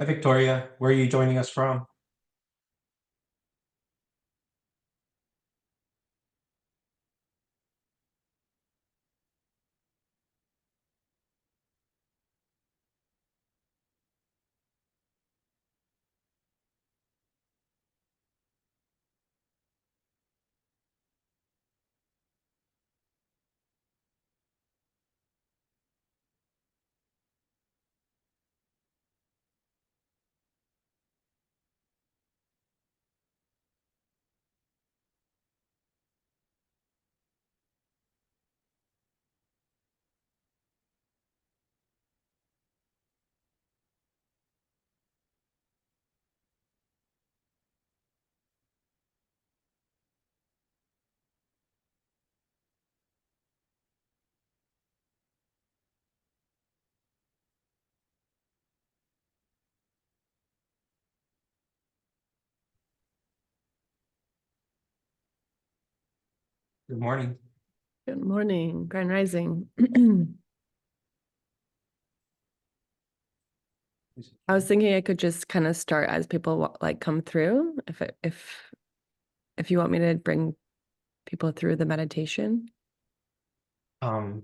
Hi, Victoria. Where are you joining us from? Good morning. Good morning, Grand Rising. I was thinking I could just kind of start as people like come through. If you want me to bring people through the meditation. Um,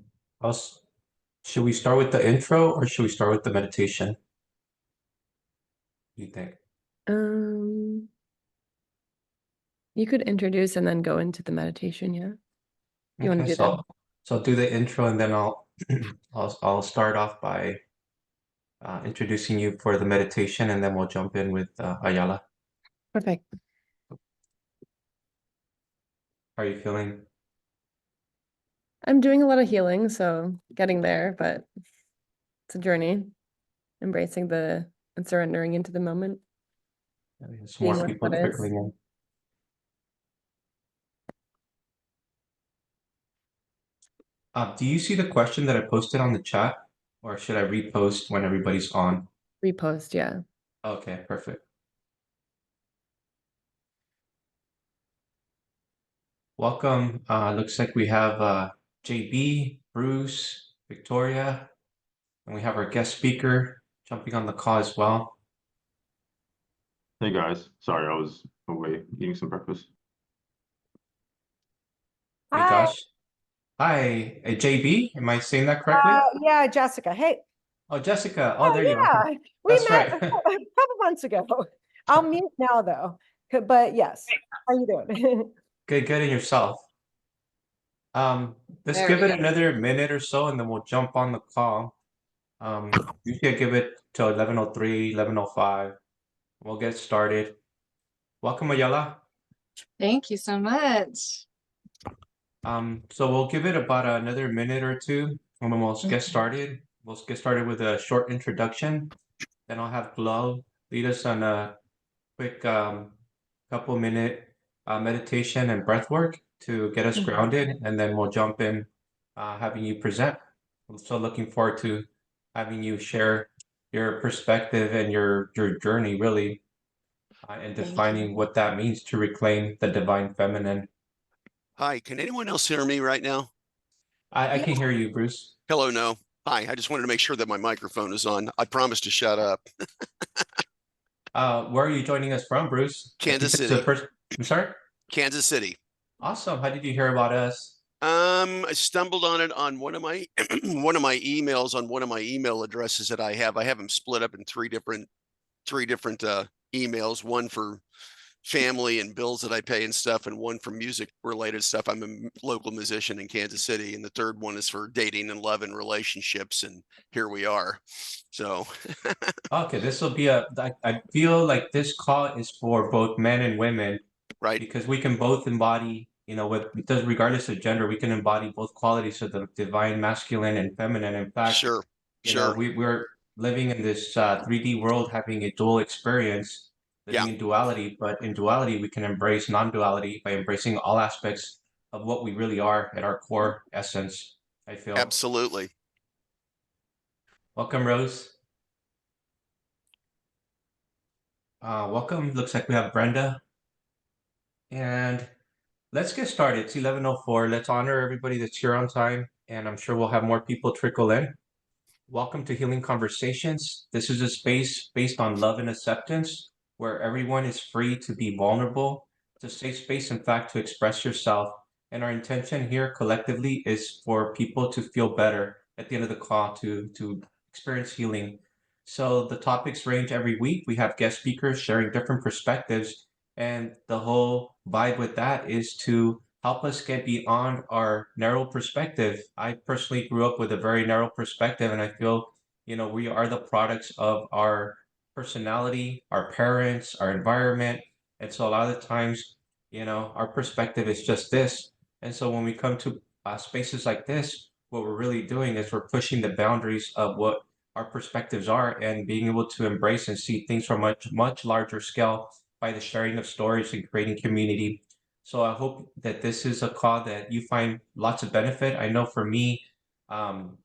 should we start with the intro or should we start with the meditation? What do you think? Um, you could introduce and then go into the meditation, yeah. You want Okay, to do that? so I'll do the intro and then I'll I'll start off by introducing you for the meditation and then we'll jump in with Ayala. Perfect. How are you feeling? I'm doing a lot of healing, so getting there, but it's a journey. Embracing the and surrendering into the moment, There's being more what people is. trickling in. Do you see the question that I posted on the chat or should I repost when everybody's on? Repost, yeah. Okay, perfect. Welcome. Looks like we have JB, Bruce, Victoria, and we have our guest speaker jumping on the call as well. Hey guys, sorry, I was away eating some breakfast. Hey, Hi. Josh. Hi, JB. Am I saying that correctly? Yeah, Jessica. Hey. Oh, Jessica. Oh, there you are. Yeah, we That's met right. a couple months ago. I'll mute now though. But yes, how you doing? Good, good in yourself. Let's There give we it go. another minute or so and then we'll jump on the call. Usually I give it till 11:03, 11:05. We'll get started. Welcome, Ayala. Thank you so much. So we'll give it about another minute or two and then we'll get Mm-hmm. started. We'll get started with a short introduction. Then I'll have Glove lead us on a quick couple minute meditation and breath work to get us grounded, and then we'll jump in having you present. I'm so looking forward to having you share your perspective and your journey really and Thank defining you. what that means to reclaim the divine feminine. Hi, can anyone else hear me right now? I can hear you, Bruce. Hello, no. Hi, I just wanted to make sure that my microphone is on. I promise to shut up. Where are you joining us from, Bruce? Kansas This is the City. first. I'm sorry. Kansas City. Awesome. How did you hear about us? I stumbled on it on one of my one of my emails on one of my email addresses that I have. I have them split up in three different emails, one for family and bills that I pay and stuff, and one for music related stuff. I'm a local musician in Kansas City, and the third one is for dating and love and relationships. And here we are. So, Okay, this will be I feel like this call is for both men and women right. because we can both embody, regardless of gender, we can embody both qualities of the divine masculine and feminine. In fact, Sure. Sure. we're living in this 3D world having a dual experience, Yeah, living in duality, but in duality, we can embrace non-duality by embracing all aspects of what we really are at our core essence, I feel. absolutely. Welcome, Rose. Welcome. Looks like we have Brenda. And let's get started. It's 11:04. Let's honor everybody that's here on time, and I'm sure we'll have more people trickle in. Welcome to Healing Conversations. This is a space based on love and acceptance where everyone is free to be vulnerable. It's a safe space, in fact, to express yourself. And our intention here collectively is for people to feel better at the end of the call, to experience healing. So the topics range every week. We have guest speakers sharing different perspectives. And the whole vibe with that is to help us get beyond our narrow perspective. I personally grew up with a very narrow perspective, and I feel, we are the products of our personality, our parents, our environment. And so a lot of the times, our perspective is just this. And so when we come to spaces like this, what we're really doing is we're pushing the boundaries of what our perspectives are and being able to embrace and see things from a much, much larger scale by the sharing of stories and creating community. So I hope that this is a call that you find lots of benefit. I know for me, um,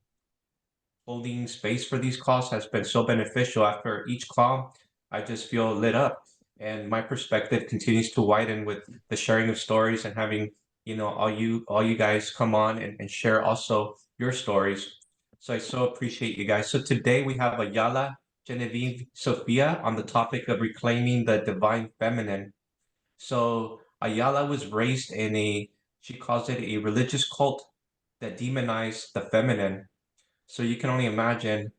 holding space for these calls has been so beneficial. After each call, I just feel lit up, and my perspective continues to widen with the sharing of stories and having, all you guys come on and share also your stories. So I so appreciate you guys. So today we have Ayala Genevieve Sophia on the topic of reclaiming the divine feminine. So Ayala was raised in she calls it a religious cult that demonized the feminine. So you can only imagine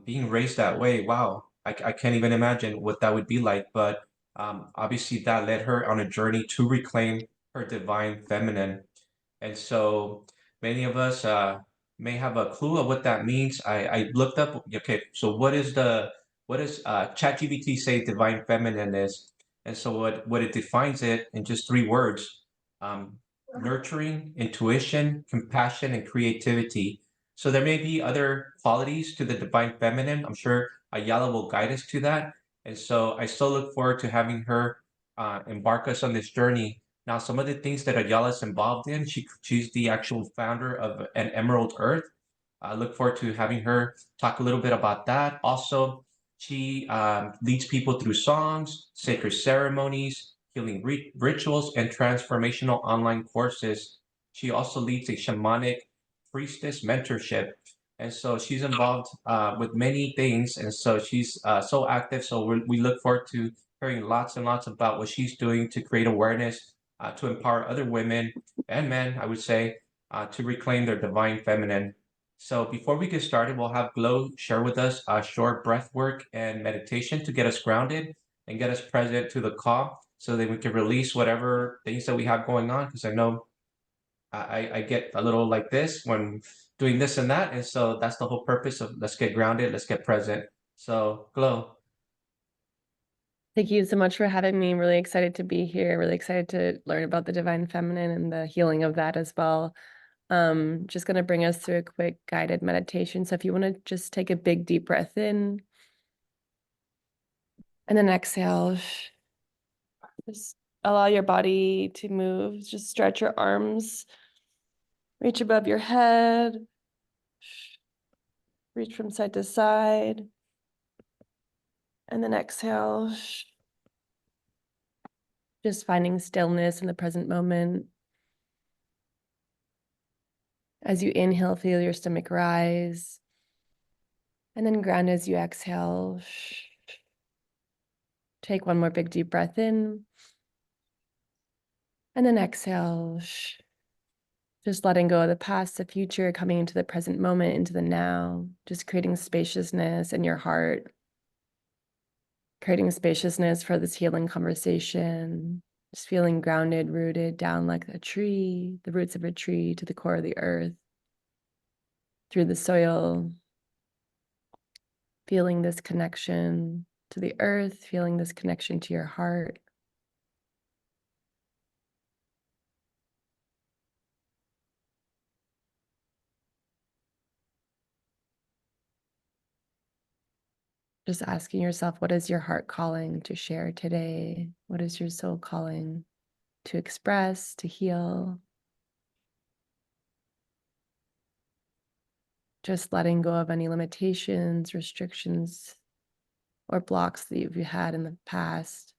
being raised that way. Wow, I can't even imagine what that would be like. But obviously, that led her on a journey to reclaim her divine feminine. And so many of us may have a clue of what that means. I looked up, okay, so what does ChatGPT say divine feminine is? And so what it defines it in just 3 words, um, nurturing, intuition, compassion, and creativity. So there may be other qualities to the divine feminine. I'm sure Ayala will guide us to that. And so I still look forward to having her embark us on this journey. Now, some of the things that Ayala's involved in, she's the actual founder of an Emerald Earth. I look forward to having her talk a little bit about that. Also, she leads people through songs, sacred ceremonies, healing rituals, and transformational online courses. She also leads a shamanic priestess mentorship. And so she's involved with many things. And so she's so active. So we look forward to hearing lots and lots about what she's doing to create awareness, to empower other women and men, I would say, to reclaim their divine feminine. So before we get started, we'll have Glow share with us a short breath work and meditation to get us grounded and get us present to the call so that we can release whatever things that we have going on. Because I know I get a little like this when doing this and that. And so that's the whole purpose of let's get grounded, let's get present. So Glow. Thank you so much for having me. I'm really excited to be here, really excited to learn about the divine feminine and the healing of that as well. Just going to bring us through a quick guided meditation. So if you want to just take a big deep breath in and then exhale, just allow your body to move. Just stretch your arms, reach above your head, reach from side to side, and then exhale. Just finding stillness in the present moment. As you inhale, feel your stomach rise. And then ground as you exhale. Take one more big deep breath in. And then exhale. Just letting go of the past, the future, coming into the present moment, into the now. Just creating spaciousness in your heart. Creating spaciousness for this healing conversation. Just feeling grounded, rooted down like a tree, the roots of a tree to the core of the earth. Through the soil, feeling this connection to the earth, feeling this connection to your heart. Just asking yourself, what is your heart calling to share today? What is your soul calling to express, to heal? Just letting go of any limitations, restrictions, or blocks that you've had in the past.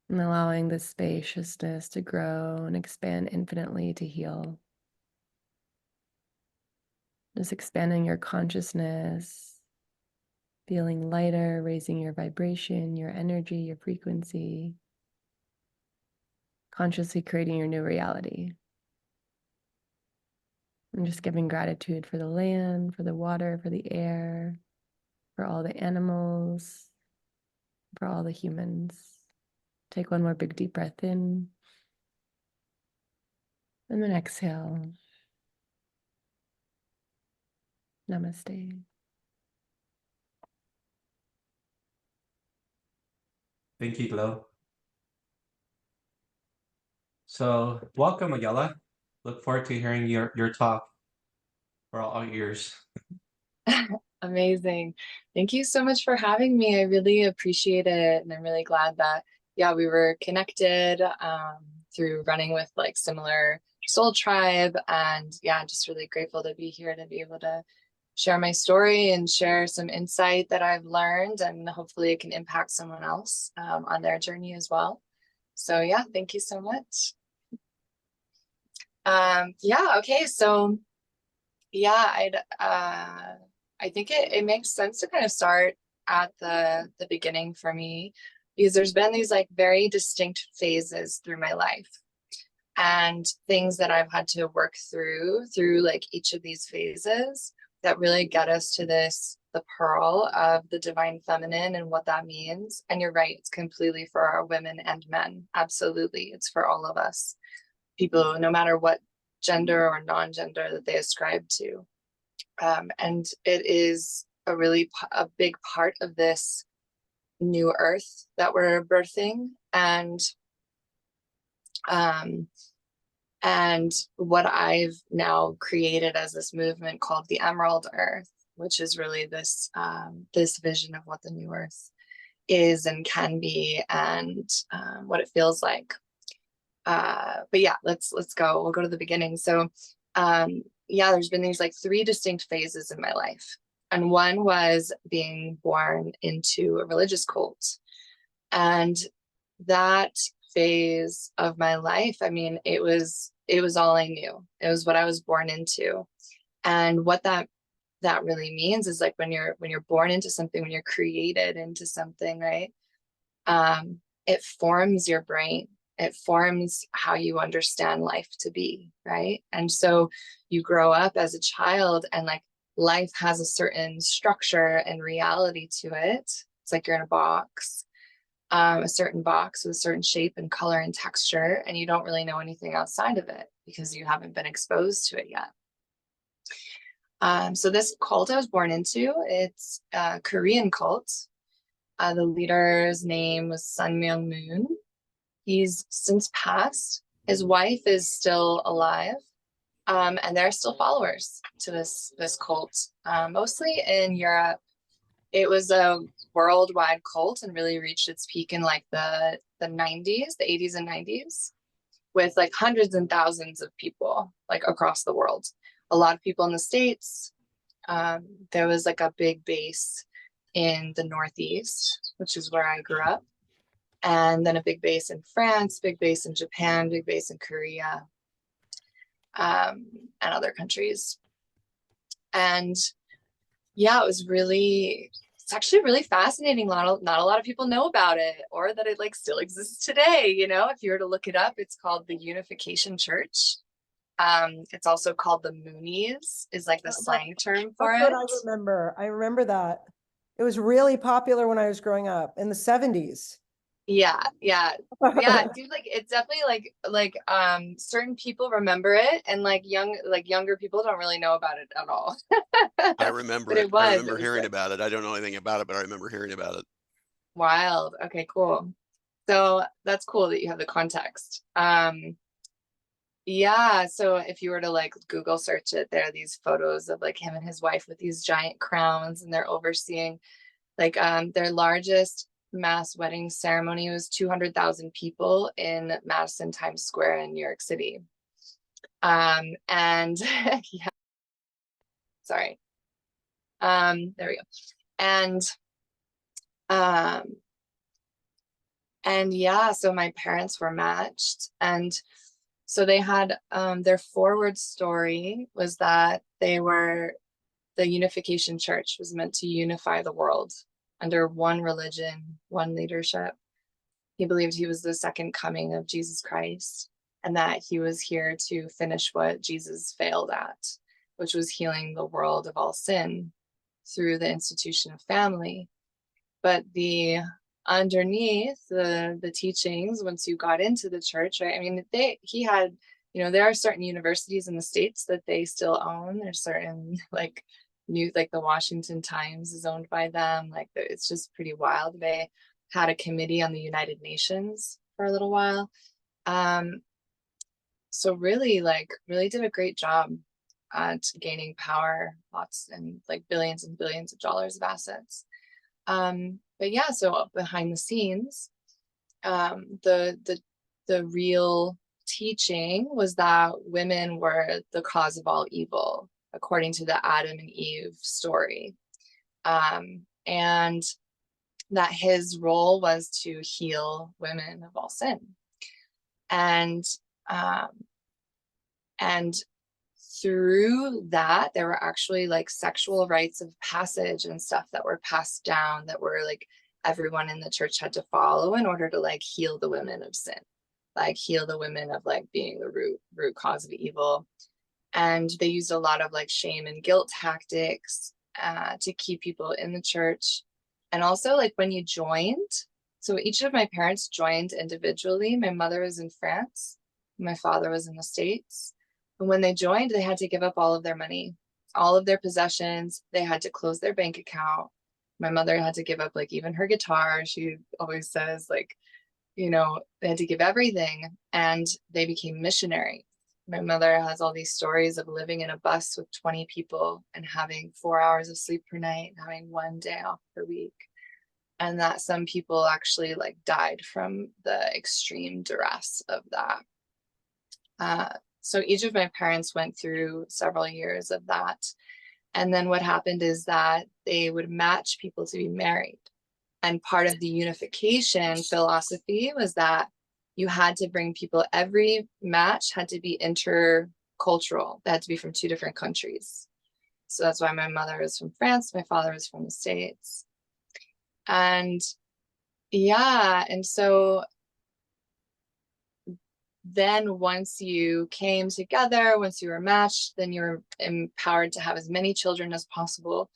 And allowing this spaciousness to grow and expand infinitely to heal. Just expanding your consciousness, feeling lighter, raising your vibration, your energy, your frequency, consciously creating your new reality. And just giving gratitude for the land, for the water, for the air, for all the animals, for all the humans. Take one more big deep breath in. And then exhale. Namaste. Thank you, Glow. So welcome, Ayala. Look forward to hearing your talk for all ears. Amazing. Thank you so much for having me. I really appreciate it. And I'm really glad that, yeah, we were connected through running with like similar soul tribe. And yeah, just really grateful to be here to be able to share my story and share some insight that I've learned, and hopefully it can impact someone else on their journey as well. So yeah, thank you so much. Yeah, okay, so yeah, I think it makes sense to kind of start at the beginning for me, because there's been these like very distinct phases through my life and things that I've had to work through like each of these phases that really get us to this, the pearl of the divine feminine and what that means. And you're right, it's completely for our women and men. Absolutely, it's for all of us. People, no matter what gender or non-gender that they ascribe to. And it is a big part of this new earth that we're birthing. And what I've now created as this movement called the Emerald Earth, which is really this this vision of what the new earth is and can be, and what it feels like. But yeah, let's go. We'll go to the beginning. So yeah, there's been these like 3 distinct phases in my life. And one was being born into a religious cult. And that phase of my life, I mean, it was all I knew. It was what I was born into. And what that really means is like when you're born into something, when you're created into something, right? It forms your brain. It forms how you understand life to be, right? And so you grow up as a child and like life has a certain structure and reality to it. It's like you're in a box, a certain box with a certain shape and color and texture, and you don't really know anything outside of it because you haven't been exposed to it yet. So this cult I was born into, it's a Korean cult. The leader's name was Sun Myung Moon. He's since passed. His wife is still alive, and there are still followers to this cult, mostly in Europe. It was a worldwide cult and really reached its peak in like the 90s, the 80s and 90s, with like hundreds and thousands of people like across the world. A lot of people in the States. There was like a big base in the Northeast, which is where I grew up. And then a big base in France, big base in Japan, big base in Korea, and other countries. And yeah, it's actually really fascinating. Not a lot of people know about it, or that it like still exists today. You know, if you were to look it up, it's called the Unification Church. It's also called the Moonies, is like the slang term for it. That's what I remember that. It was really popular when I was growing up in the 70s. Yeah, dude, like it's definitely like certain people remember it, and like younger people don't really know about it at all. I remember But it. I remember was hearing like about it. I don't know anything about it, but I remember hearing about it. wild. Okay, cool. So that's cool that you have the context. Yeah, so if you were to like Google search it, there are these photos of like him and his wife with these giant crowns, and they're overseeing like their largest mass wedding ceremony was 200,000 people in Madison Times Square in New York City. And yeah, sorry. There we go. And yeah, so my parents were matched, and so they had their forward story was that they were the Unification Church was meant to unify the world under one religion, one leadership. He believed he was the second coming of Jesus Christ, and that he was here to finish what Jesus failed at, which was healing the world of all sin through the institution of family. But the underneath the teachings, once you got into the church, right? I mean, he had, you know, there are certain universities in the States that they still own. There's certain like the Washington Times is owned by them. Like it's just pretty wild. They had a committee on the United Nations for a little while. So really did a great job at gaining power, lots and like billions and billions of dollars of assets. But yeah, so behind the scenes, the real teaching was that women were the cause of all evil, according to the Adam and Eve story. And that his role was to heal women of all sin. And through that, there were actually like sexual rites of passage and stuff that were passed down that were like everyone in the church had to follow in order to like heal the women of sin, like heal the women of like being the root cause of evil. And they used a lot of like shame and guilt tactics to keep people in the church. And also like when you joined, so each of my parents joined individually. My mother was in France, my father was in the States. And when they joined, they had to give up all of their money, all of their possessions. They had to close their bank account. My mother had to give up like even her guitar. She always says like, you know, they had to give everything, and they became missionaries. My mother has all these stories of living in a bus with 20 people and having 4 hours of sleep per night, and having 1 day off per week. And that some people actually like died from the extreme duress of that. So each of my parents went through several years of that. And then what happened is that they would match people to be married. And part of the unification philosophy was that you had to bring people, every match had to be intercultural. They had to be from 2 different countries. So that's why my mother is from France, my father is from the States. And yeah, and so then once you came together, once you were matched, then you're empowered to have as many children as possible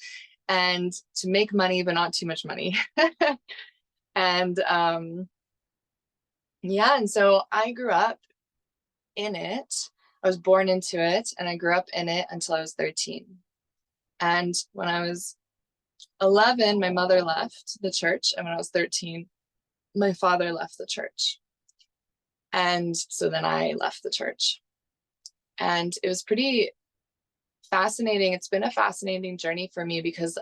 and to make money, but not too much money. And yeah, and so I grew up in it. I was born into it, and I grew up in it until I was 13. And when I was 11, my mother left the church, and when I was 13, my father left the church. And so then I left the church, and it was pretty fascinating. It's been a fascinating journey for me, because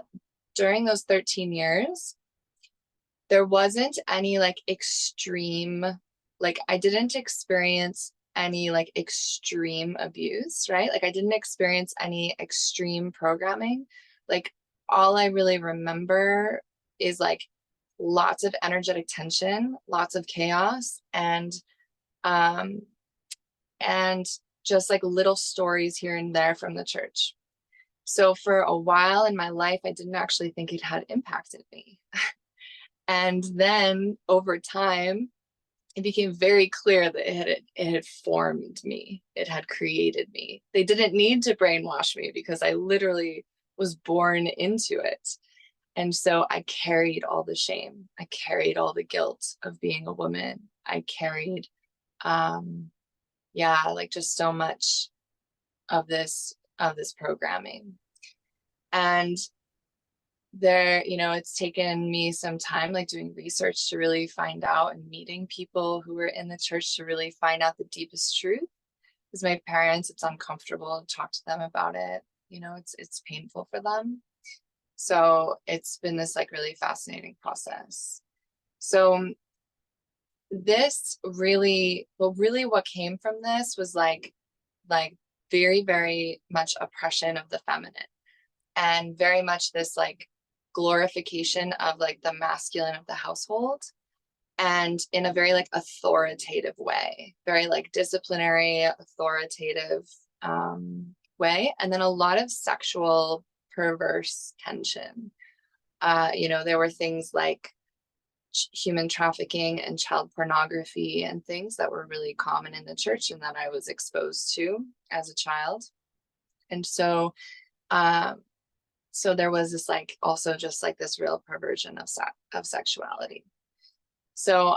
during those 13 years, there wasn't any like extreme, like I didn't experience any like extreme abuse, right? Like I didn't experience any extreme programming. Like all I really remember is like lots of energetic tension, lots of chaos, and just like little stories here and there from the church. So for a while in my life, I didn't actually think it had impacted me. And then over time, it became very clear that it had formed me. It had created me. They didn't need to brainwash me, because I literally was born into it. And so I carried all the shame. I carried all the guilt of being a woman. I carried, like just so much of this programming. And there, you know, it's taken me some time like doing research to really find out, and meeting people who were in the church to really find out the deepest truth. Because my parents, it's uncomfortable to talk to them about it. You know, it's painful for them. So it's been this like really fascinating process. So this really what came from this was like very, very much oppression of the feminine, and very much this like glorification of like the masculine of the household, and in a very like authoritative way, very like disciplinary, authoritative way. And then a lot of sexual perverse tension. There were things like human trafficking and child pornography and things that were really common in the church and that I was exposed to as a child. And so there was this also just this real perversion of sexuality. So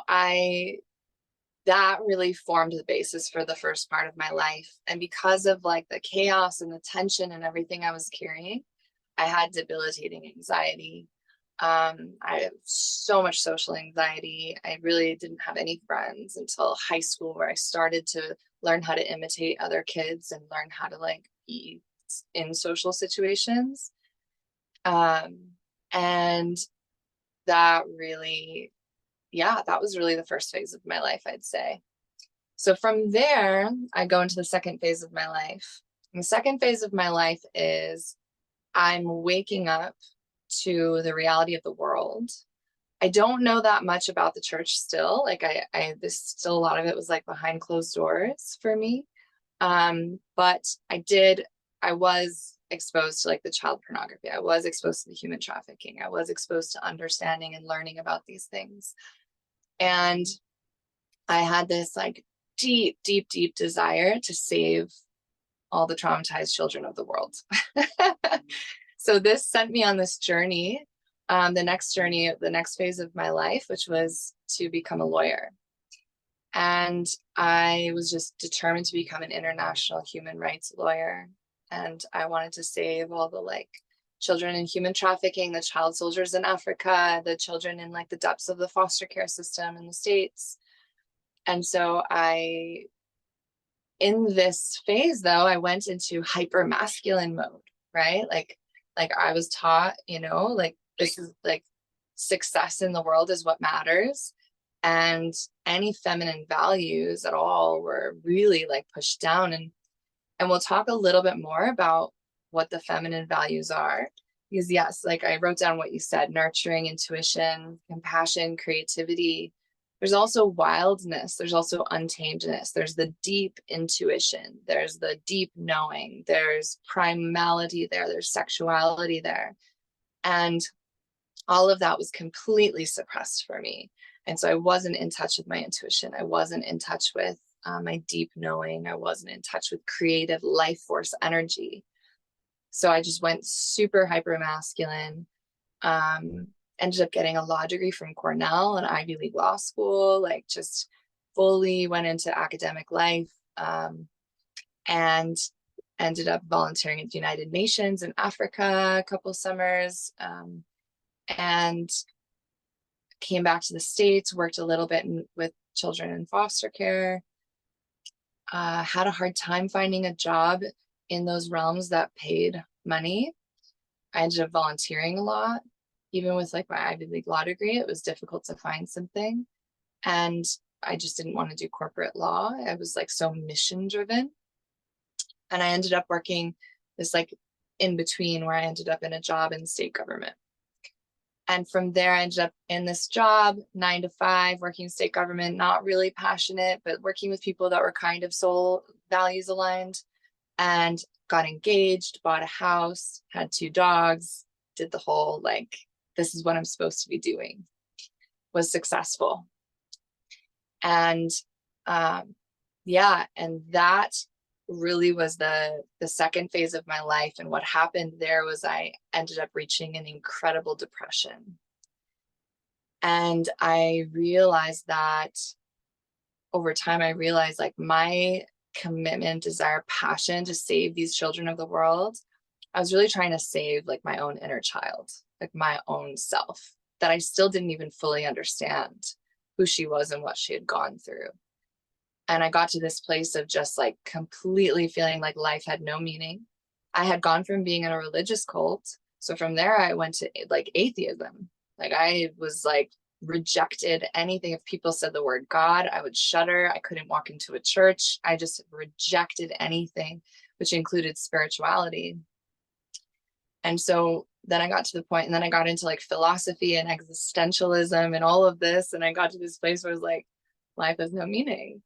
that really formed the basis for the first part of my life. And because of the chaos and the tension and everything I was carrying, I had debilitating anxiety. I have so much social anxiety. I really didn't have any friends until high school, where I started to learn how to imitate other kids and learn how to be in social situations. And that really, that was really the first phase of my life, I'd say. So from there, I go into the second phase of my life. And the second phase of my life is I'm waking up to the reality of the world. I don't know that much about the church still. This still a lot of it was behind closed doors for me. But I was exposed to the child pornography. I was exposed to the human trafficking. I was exposed to understanding and learning about these things. And I had this deep, deep, deep desire to save all the traumatized children of the world. So this sent me on this journey, the next phase of my life, which was to become a lawyer. And I was just determined to become an international human rights lawyer. And I wanted to save all the children in human trafficking, the child soldiers in Africa, the children in the depths of the foster care system in the States. And so in this phase, though, I went into hyper masculine mode, right? I was taught, this is success in the world is what matters. And any feminine values at all were really pushed down. And we'll talk a little bit more about what the feminine values are. Because yes, I wrote down what you said: nurturing, intuition, compassion, creativity. There's also wildness. There's also untamedness. There's the deep intuition. There's the deep knowing. There's primality there. There's sexuality there. And all of that was completely suppressed for me. And so I wasn't in touch with my intuition. I wasn't in touch with my deep knowing. I wasn't in touch with creative life force energy. So I just went super hyper masculine. Ended up getting a law degree from Cornell, an Ivy League law school, just fully went into academic life, and ended up volunteering at the United Nations in Africa a couple summers, and came back to the States, worked a little bit with children in foster care, had a hard time finding a job in those realms that paid money. I ended up volunteering a lot. Even with my Ivy League law degree, it was difficult to find something. And I just didn't want to do corporate law. I was so mission driven. And I ended up working this in between, where I ended up in a job in state government. And from there, I ended up in this job, 9 to 5, working in state government, not really passionate, but working with people that were kind of soul values aligned, and got engaged, bought a house, had 2 dogs, did the whole this is what I'm supposed to be doing, was successful. And and that really was the second phase of my life. And what happened there was I ended up reaching an incredible depression. And I realized that over time, I realized my commitment, desire, passion to save these children of the world, I was really trying to save my own inner child, my own self, that I still didn't even fully understand who she was and what she had gone through. And I got to this place of just completely feeling like life had no meaning. I had gone from being in a religious cult. So from there, I went to atheism. I was rejected anything. If people said the word God, I would shudder. I couldn't walk into a church. I just rejected anything, which included spirituality. And so then I got to the point, and then I got into philosophy and existentialism and all of this. And I got to this place where it was life has no meaning.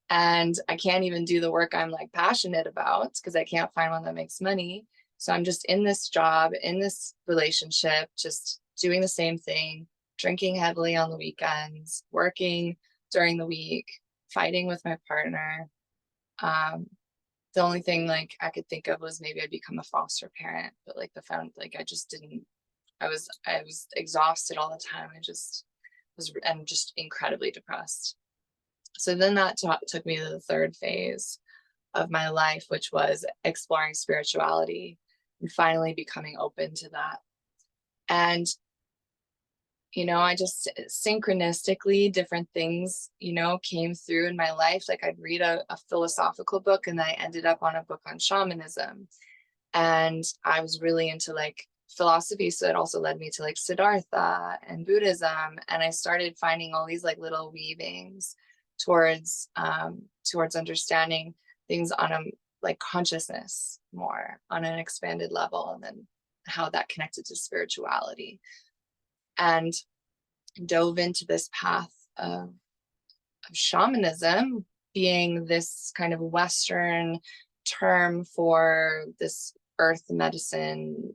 And I can't even do the work I'm passionate about because I can't find one that makes money. So I'm just in this job, in this relationship, just doing the same thing, drinking heavily on the weekends, working during the week, fighting with my partner. The only thing like I could think of was maybe I'd become a foster parent, but like I just didn't, I was exhausted all the time. I'm just incredibly depressed. So then that took me to the third phase of my life, which was exploring spirituality and finally becoming open to that. And, I just synchronistically, different things, came through in my life. Like I'd read a philosophical book and I ended up on a book on shamanism. And I was really into like philosophy. So it also led me to like Siddhartha and Buddhism. And I started finding all these like little weavings towards understanding things on a like consciousness more on an expanded level, and then how that connected to spirituality, and dove into this path of shamanism, being this kind of Western term for this earth medicine,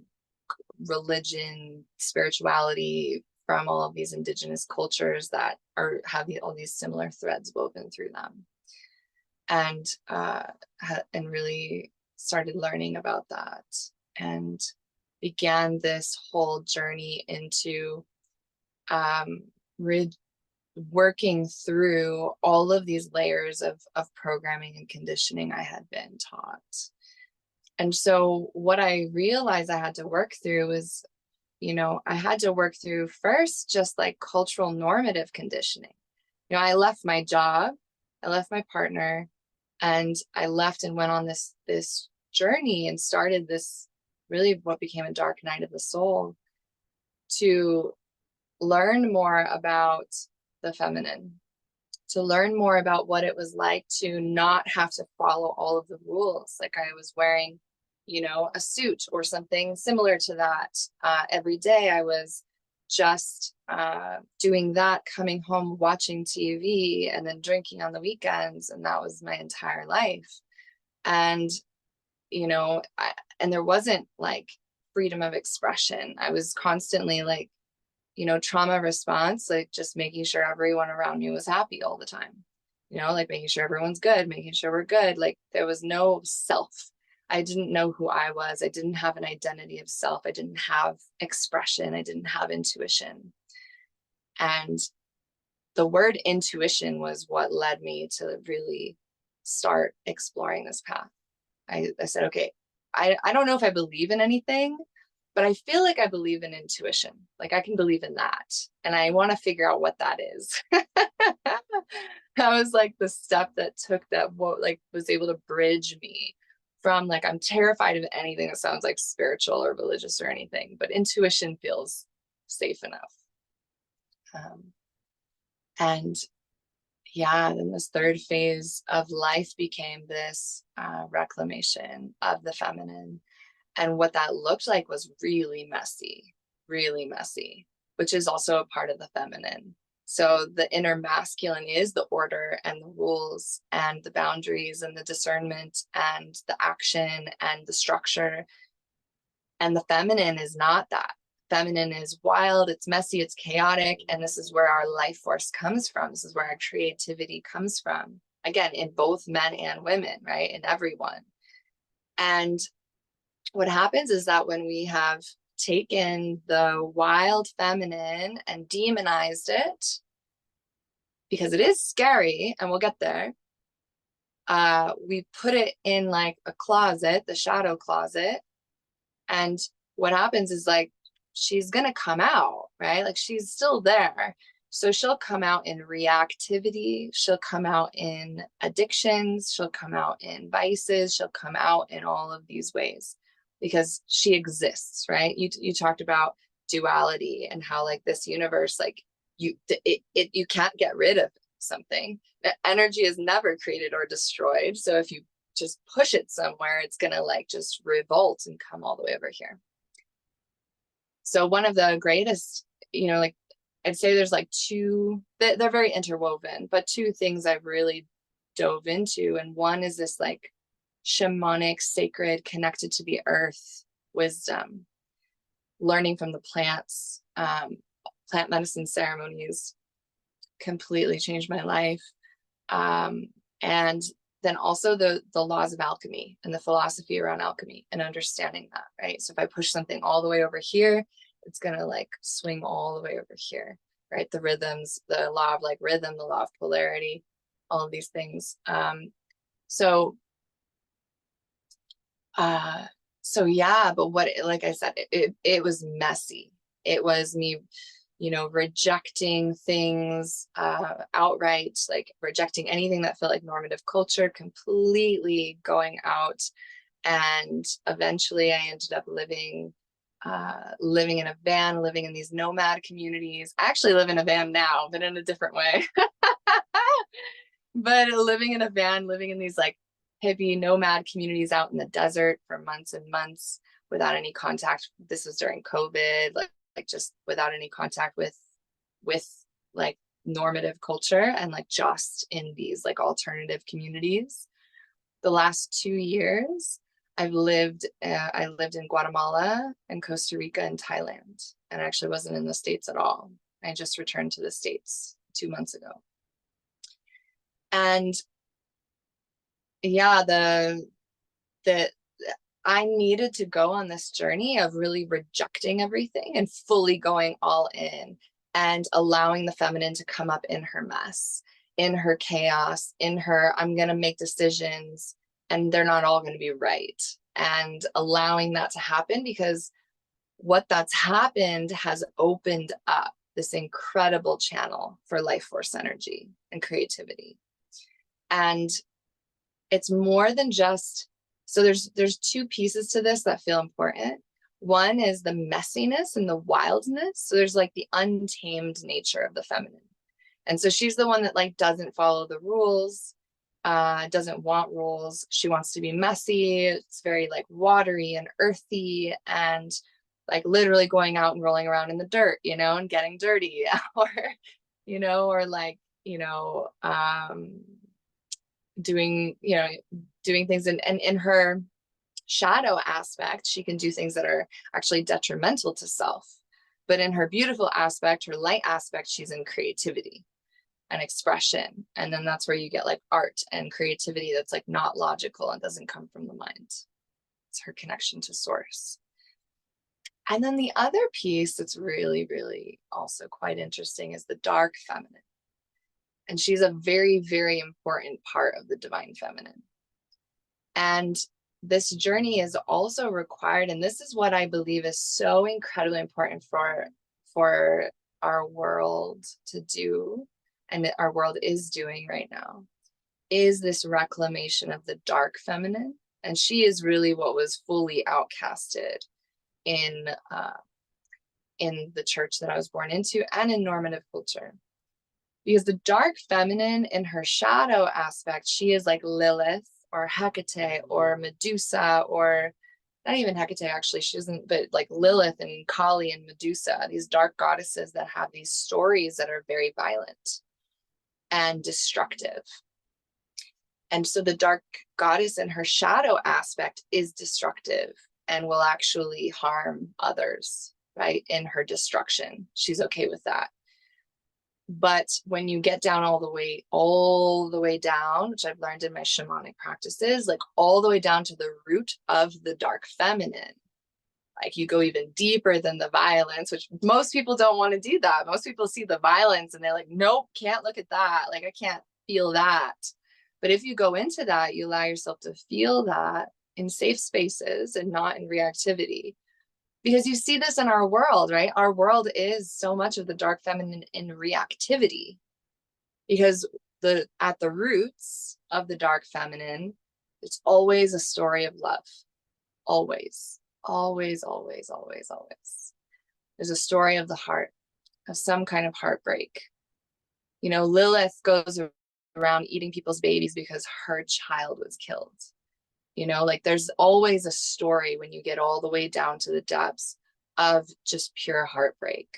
religion, spirituality from all of these indigenous cultures that have all these similar threads woven through them. And really started learning about that, and began this whole journey into working through all of these layers of programming and conditioning I had been taught. And so what I realized I had to work through is, I had to work through first just like cultural normative conditioning. I left my job, I left my partner, and I left and went on this journey and started this really what became a dark night of the soul, to learn more about the feminine, to learn more about what it was like to not have to follow all of the rules. Like I was wearing, a suit or something similar to that every day. I was just doing that, coming home, watching TV, and then drinking on the weekends. And that was my entire life. And, and there wasn't like freedom of expression. I was constantly like, trauma response, like just making sure everyone around me was happy all the time, like making sure everyone's good, making sure we're good. Like there was no self. I didn't know who I was. I didn't have an identity of self. I didn't have expression. I didn't have intuition. And the word intuition was what led me to really start exploring this path. I said, okay, I don't know if I believe in anything, but I feel like I believe in intuition. Like I can believe in that. And I want to figure out what that is. That was like the step that was able to bridge me from like, I'm terrified of anything that sounds like spiritual or religious or anything, but intuition feels safe enough. And yeah, then this third phase of life became this reclamation of the feminine. And what that looked like was really messy, which is also a part of the feminine. So the inner masculine is the order and the rules and the boundaries and the discernment and the action and the structure. And the feminine is not that. Feminine is wild, it's messy, it's chaotic. And this is where our life force comes from. This is where our creativity comes from. Again, in both men and women, right? In everyone. And what happens is that when we have taken the wild feminine and demonized it, because it is scary, and we'll get there, we put it in like a closet, the shadow closet. And what happens is like, she's going to come out, right? Like she's still there. So she'll come out in reactivity. She'll come out in addictions. She'll come out in vices. She'll come out in all of these ways because she exists, right? You talked about duality and how like this universe, like you can't get rid of something. Energy is never created or destroyed. So if you just push it somewhere, it's going to like just revolt and come all the way over here. So one of the greatest, like I'd say there's like two, they're very interwoven, but two things I've really dove into. And one is this like shamanic, sacred, connected to the earth wisdom, learning from the plants, plant medicine ceremonies completely changed my life. And then also the laws of alchemy and the philosophy around alchemy and understanding that, right? So if I push something all the way over here, it's gonna like swing all the way over here, right? The rhythms, the law of like rhythm, the law of polarity, all of these things. So yeah, but what, like I said, it was messy. It was me, you know, rejecting things outright, like rejecting anything that felt like normative culture, completely going out. And eventually I ended up living in a van, living in these nomad communities. I actually live in a van now, but in a different way. But living in a van, living in these like hippie nomad communities out in the desert for months and months without any contact. This was during COVID, like just without any contact with like normative culture, and like just in these like alternative communities. The last 2 years, I lived in Guatemala and Costa Rica and Thailand, and I actually wasn't in the States at all. I just returned to the States 2 months ago. And yeah, I needed to go on this journey of really rejecting everything and fully going all in and allowing the feminine to come up in her mess, in her chaos, in her, I'm going to make decisions and they're not all going to be right. And allowing that to happen, because what that's happened has opened up this incredible channel for life force energy and creativity. And it's more than just, so there's 2 pieces to this that feel important. One is the messiness and the wildness. So there's like the untamed nature of the feminine. And so she's the one that like doesn't follow the rules, doesn't want rules. She wants to be messy. It's very like watery and earthy and like literally going out and rolling around in the dirt, you know, and getting dirty or, you know, or like, you know, doing things and in her shadow aspect, she can do things that are actually detrimental to self. But in her beautiful aspect, her light aspect, she's in creativity and expression. And then that's where you get like art and creativity that's like not logical and doesn't come from the mind. It's her connection to source. And then the other piece that's really, really also quite interesting is the dark feminine. And she's a very, very important part of the divine feminine. And this journey is also required, and this is what I believe is so incredibly important for our world to do, and that our world is doing right now, is this reclamation of the dark feminine. And she is really what was fully outcasted in the church that I was born into and in normative culture. Because the dark feminine in her shadow aspect, she is like Lilith or Hecate or Medusa, or not even Hecate actually, she isn't, but like Lilith and Kali and Medusa, these dark goddesses that have these stories that are very violent and destructive. And so the dark goddess in her shadow aspect is destructive and will actually harm others, right? In her destruction, she's okay with that. But when you get down all the way down, which I've learned in my shamanic practices, like all the way down to the root of the dark feminine, like you go even deeper than the violence, which most people don't want to do that. Most people see the violence and they're like, nope, can't look at that. Like, I can't feel that. But if you go into that, you allow yourself to feel that in safe spaces and not in reactivity. Because you see this in our world, right? Our world is so much of the dark feminine in reactivity. Because at the roots of the dark feminine, it's always a story of love. Always, always, always, always, always. There's a story of the heart, of some kind of heartbreak. You know, Lilith goes around eating people's babies because her child was killed. You know, like there's always a story when you get all the way down to the depths of just pure heartbreak.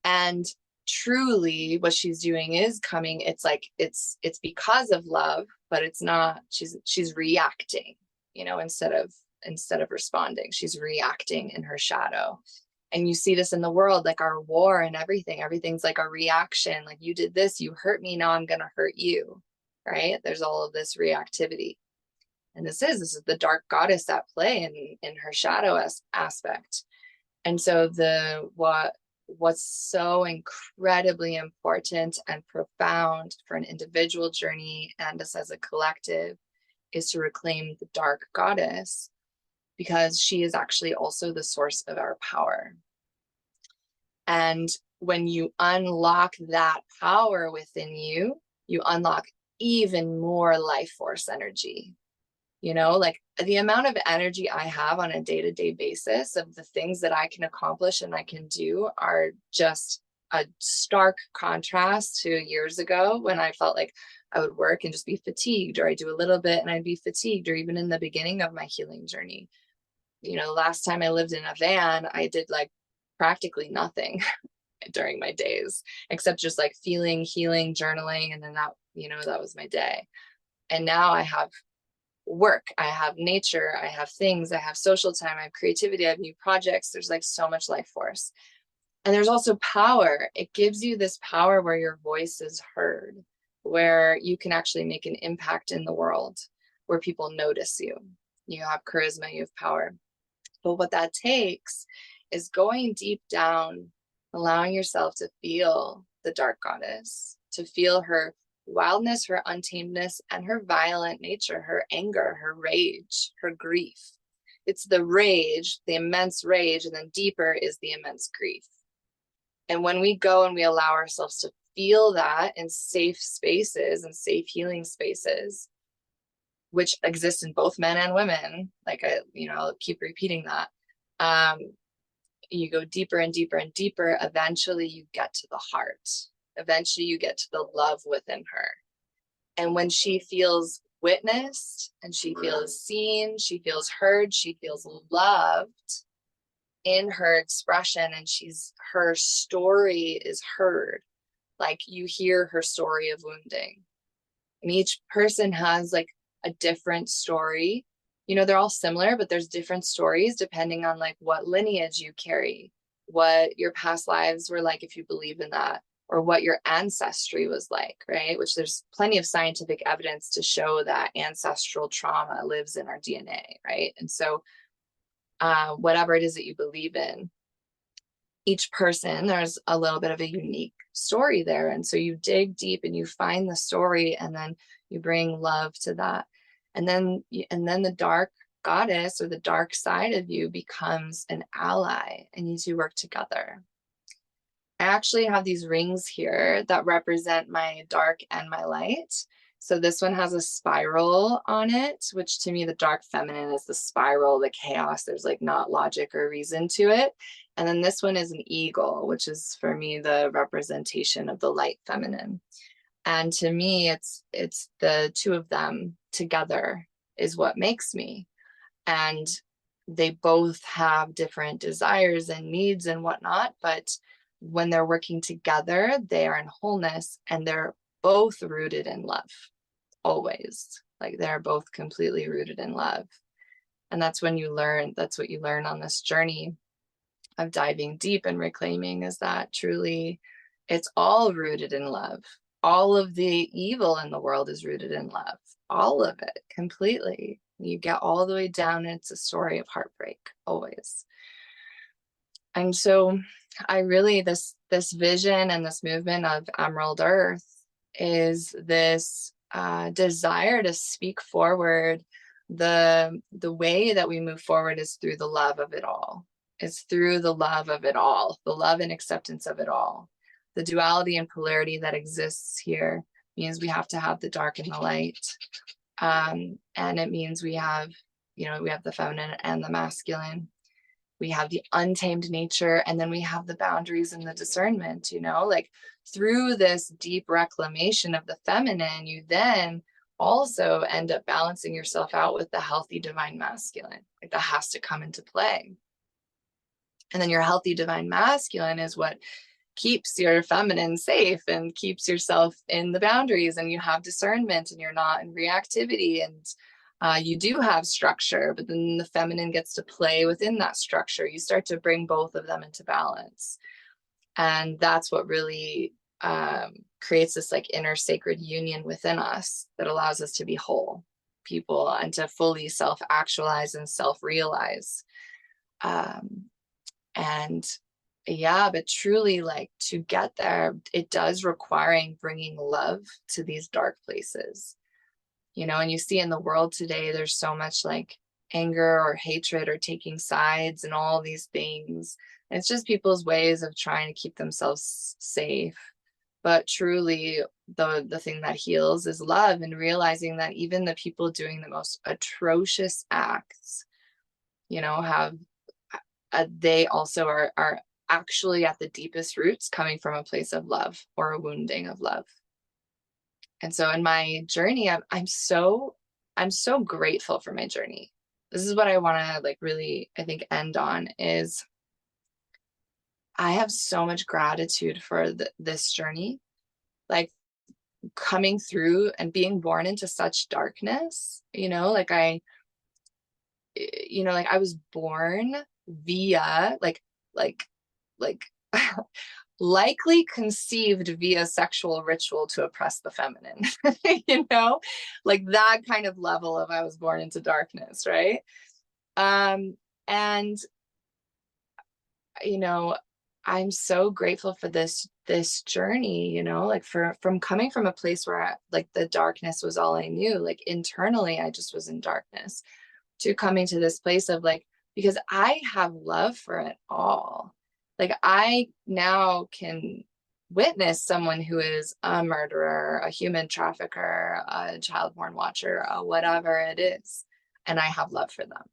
And truly what she's doing is coming, it's like, it's because of love, but it's not, she's reacting, you know, instead of instead of responding. She's reacting in her shadow. And you see this in the world, like our war and everything's like a reaction. Like, you did this, you hurt me, now I'm gonna hurt you, right? There's all of this reactivity. And this is the dark goddess at play in her shadow aspect. And so what's so incredibly important and profound for an individual journey and us as a collective is to reclaim the dark goddess, because she is actually also the source of our power. And when you unlock that power within you, you unlock even more life force energy. You know, like the amount of energy I have on a day-to-day basis of the things that I can accomplish and I can do are just a stark contrast to years ago, when I felt like I would work and just be fatigued, or I do a little bit and I'd be fatigued, or even in the beginning of my healing journey. You know, last time I lived in a van, I did like practically nothing during my days, except just like feeling, healing, journaling, and then that, you know, that was my day. And now I have work, I have nature, I have things, I have social time, I have creativity, I have new projects. There's like so much life force. And there's also power. It gives you this power where your voice is heard, where you can actually make an impact in the world, where people notice you. You have charisma, you have power. But what that takes is going deep down, allowing yourself to feel the dark goddess, to feel her wildness, her untamedness, and her violent nature, her anger, her rage, her grief. It's the rage, the immense rage, and then deeper is the immense grief. And when we go and we allow ourselves to feel that in safe spaces and safe healing spaces, which exist in both men and women, like I'll keep repeating that, you go deeper and deeper and deeper. Eventually you get to the heart. Eventually you get to the love within her. And when she feels witnessed and she feels seen, she feels heard, she feels loved in her expression, and her story is heard. Like, you hear her story of wounding. And each person has like a different story. You know, they're all similar, but there's different stories depending on like what lineage you carry, what your past lives were like, if you believe in that, or what your ancestry was like, right? Which there's plenty of scientific evidence to show that ancestral trauma lives in our DNA, right? And so whatever it is that you believe in, each person, there's a little bit of a unique story there. And so you dig deep and you find the story, and then you bring love to that. And then the dark goddess, or the dark side of you, becomes an ally, and you two work together. I actually have these rings here that represent my dark and my light. So this one has a spiral on it, which to me, the dark feminine is the spiral, the chaos. There's like not logic or reason to it. And then this one is an eagle, which is for me the representation of the light feminine. And to me, it's the two of them together is what makes me. And they both have different desires and needs and whatnot, but when they're working together, they are in wholeness, and they're both rooted in love, always. Like, they're both completely rooted in love. And that's what you learn on this journey of diving deep and reclaiming, is that truly it's all rooted in love. All of the evil in the world is rooted in love, all of it, completely. You get all the way down, and it's a story of heartbreak, always. And so I really, this vision and this movement of Emerald Earth is this desire to speak forward. The way that we move forward is through the love of it all. It's through the love of it all, the love and acceptance of it all. The duality and polarity that exists here means we have to have the dark and the light. And it means we have the feminine and the masculine. We have the untamed nature, and then we have the boundaries and the discernment, like through this deep reclamation of the feminine, you then also end up balancing yourself out with the healthy divine masculine. Like, that has to come into play. And then your healthy divine masculine is what keeps your feminine safe and keeps yourself in the boundaries, and you have discernment, and you're not in reactivity. And you do have structure, but then the feminine gets to play within that structure. You start to bring both of them into balance. And that's what really creates this like inner sacred union within us that allows us to be whole people and to fully self-actualize and self-realize. And yeah, but truly, like, to get there, it does requiring bringing love to these dark places, you know. And you see in the world today, there's so much like anger or hatred or taking sides and all these things. And it's just people's ways of trying to keep themselves safe. But truly, the thing that heals is love, and realizing that even the people doing the most atrocious acts, you know, have they also are actually at the deepest roots coming from a place of love or a wounding of love. And so in my journey, I'm so grateful for my journey. This is what I want to like really, I think, end on is I have so much gratitude for this journey, like coming through and being born into such darkness, you know, like I was born via like likely conceived via sexual ritual to oppress the feminine, you know, like that kind of level of I was born into darkness, right? And you know, I'm so grateful for this journey, you know, like from coming from a place where like the darkness was all I knew, like internally I just was in darkness, to coming to this place of like, because I have love for it all. Like I now can witness someone who is a murderer, a human trafficker, a child porn watcher, whatever it is, and I have love for them.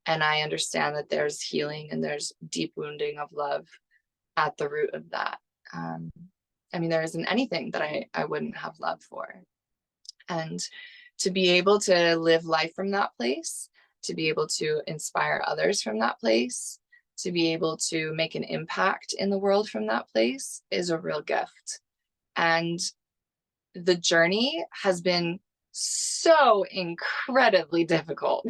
And I understand that there's healing and there's deep wounding of love at the root of that. I mean, there isn't anything that I wouldn't have love for. And to be able to live life from that place, to be able to inspire others from that place, to be able to make an impact in the world from that place is a real gift. And the journey has been so incredibly difficult.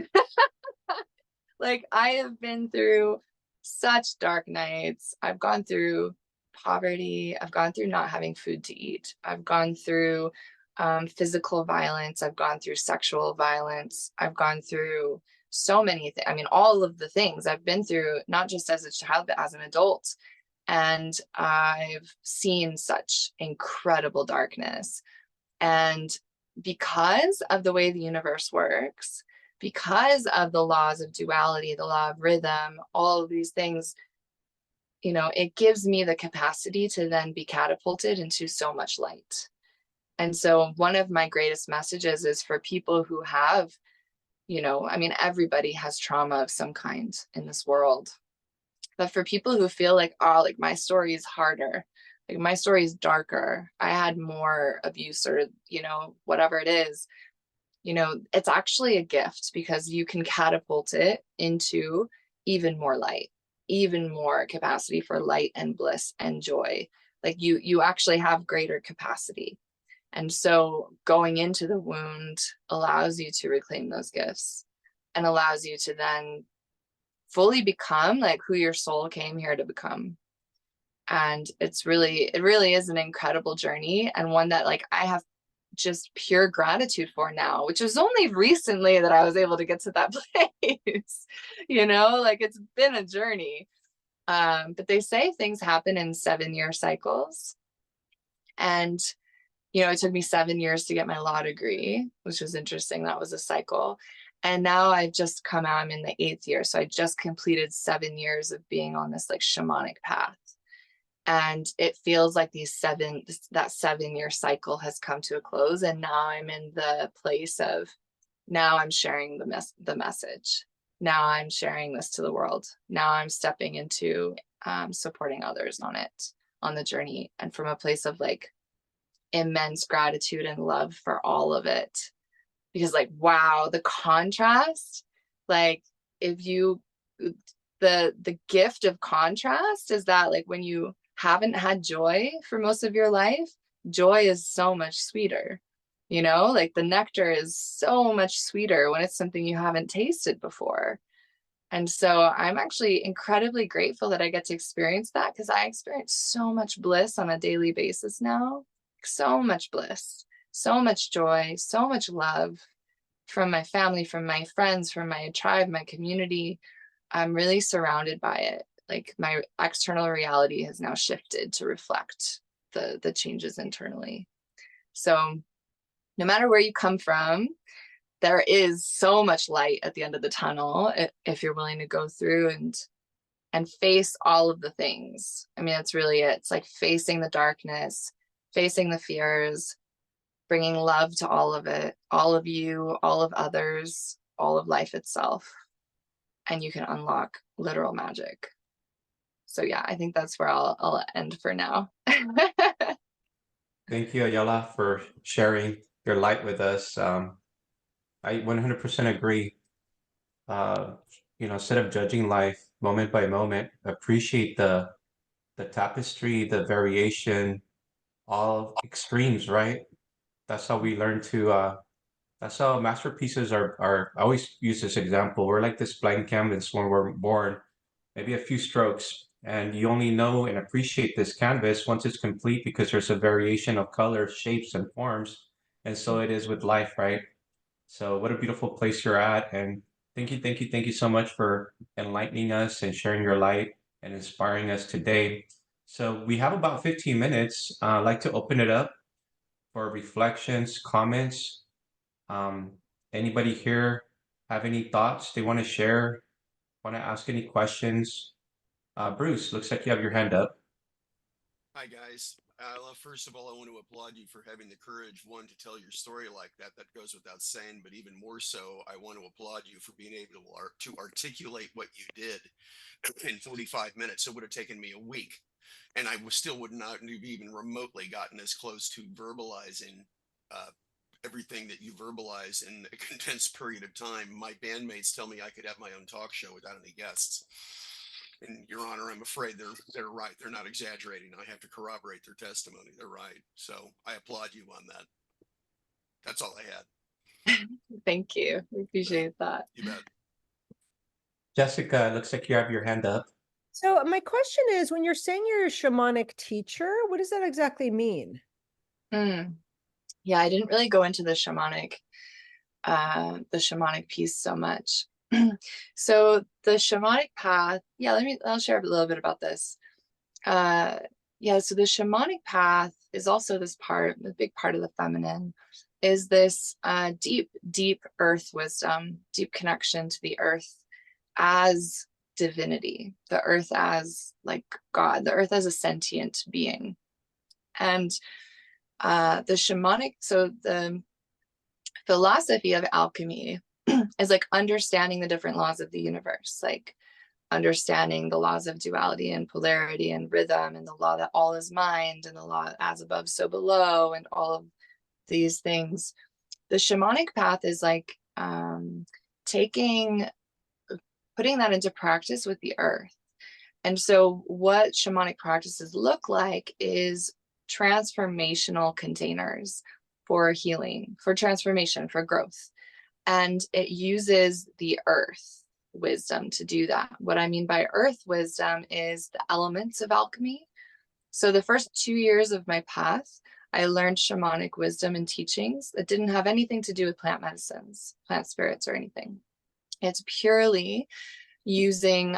Like I have been through such dark nights. I've gone through poverty. I've gone through not having food to eat. I've gone through physical violence. I've gone through sexual violence. I've gone through so many things. I mean, all of the things I've been through, not just as a child, but as an adult. And I've seen such incredible darkness. And because of the way the universe works, because of the laws of duality, the law of rhythm, all of these things, you know, it gives me the capacity to then be catapulted into so much light. And so one of my greatest messages is for people who have, you know, I mean, everybody has trauma of some kind in this world. But for people who feel like, oh, like my story is harder, like my story is darker, I had more abuse or, you know, whatever it is, you know, it's actually a gift because you can catapult it into even more light, even more capacity for light and bliss and joy. Like you actually have greater capacity. And so going into the wound allows you to reclaim those gifts and allows you to then fully become like who your soul came here to become. And it really is an incredible journey, and one that like I have just pure gratitude for now, which was only recently that I was able to get to that place. You know, like it's been a journey. But they say things happen in 7-year cycles. And, you know, it took me 7 years to get my law degree, which was interesting. That was a cycle. And now I've just come out, I'm in the 8th year. So I just completed 7 years of being on this like shamanic path. And it feels like that 7-year cycle has come to a close. And now I'm in the place of, now I'm sharing the message. Now I'm sharing this to the world. Now I'm stepping into supporting others on the journey. And from a place of like immense gratitude and love for all of it. Because like, wow, the contrast, like if you, the gift of contrast is that like when you haven't had joy for most of your life, joy is so much sweeter. You know, like the nectar is so much sweeter when it's something you haven't tasted before. And so I'm actually incredibly grateful that I get to experience that, because I experience so much bliss on a daily basis now. So much bliss, so much joy, so much love from my family, from my friends, from my tribe, my community. I'm really surrounded by it. Like my external reality has now shifted to reflect the changes internally. So no matter where you come from, there is so much light at the end of the tunnel if you're willing to go through and face all of the things. I mean, that's really it. It's like facing the darkness, facing the fears, bringing love to all of it, all of you, all of others, all of life itself. And you can unlock literal magic. So yeah, I think that's where I'll end for now. Thank you, Ayala, for sharing your light with us. I 100% agree. Instead of judging life moment by moment, appreciate the tapestry, the variation, all extremes, right? That's how we learn to that's how masterpieces are. I always use this example. We're like this blank canvas when we're born, maybe a few strokes, and you only know and appreciate this canvas once it's complete, because there's a variation of colors, shapes, and forms. And so it is with life, right? So what a beautiful place you're at. And thank you so much for enlightening us and sharing your light and inspiring us today. So we have about 15 minutes. I'd like to open it up for reflections, comments. Um, Anybody here have any thoughts they want to share? Want to ask any questions? Bruce, looks like you have your hand up. Hi, guys. First of all, I want to applaud you for having the courage, one, to tell your story like that. That goes without saying, but even more so, I want to applaud you for being able to articulate what you did in 45 minutes. It would have taken me a week, and I still would not have even remotely gotten as close to verbalizing everything that you verbalize in a condensed period of time. My bandmates tell me I could have my own talk show without any guests. And Your Honor, I'm afraid they're right. They're not exaggerating. I have to corroborate their testimony. They're right. So I applaud you on that. That's all I had. Thank you. I appreciate that. You bet. Jessica, looks like you have your hand up. So my question is, when you're saying you're a shamanic teacher, what does that exactly mean? Yeah, I didn't really go into the shamanic piece so much. So the shamanic path, I'll share a little bit about this. So the shamanic path is also this part, the big part of the feminine, is this deep earth wisdom, deep connection to the earth as divinity, the earth as like God, the earth as a sentient being. And the shamanic, so the philosophy of alchemy is like understanding the different laws of the universe, like understanding the laws of duality and polarity and rhythm, and the law that all is mind, and the law as above so below, and all of these things. The shamanic path is like putting that into practice with the earth. And so what shamanic practices look like is transformational containers for healing, for transformation, for growth. And it uses the earth wisdom to do that. What I mean by earth wisdom is the elements of alchemy. So the first 2 years of my path, I learned shamanic wisdom and teachings that didn't have anything to do with plant medicines, plant spirits, or anything. It's purely using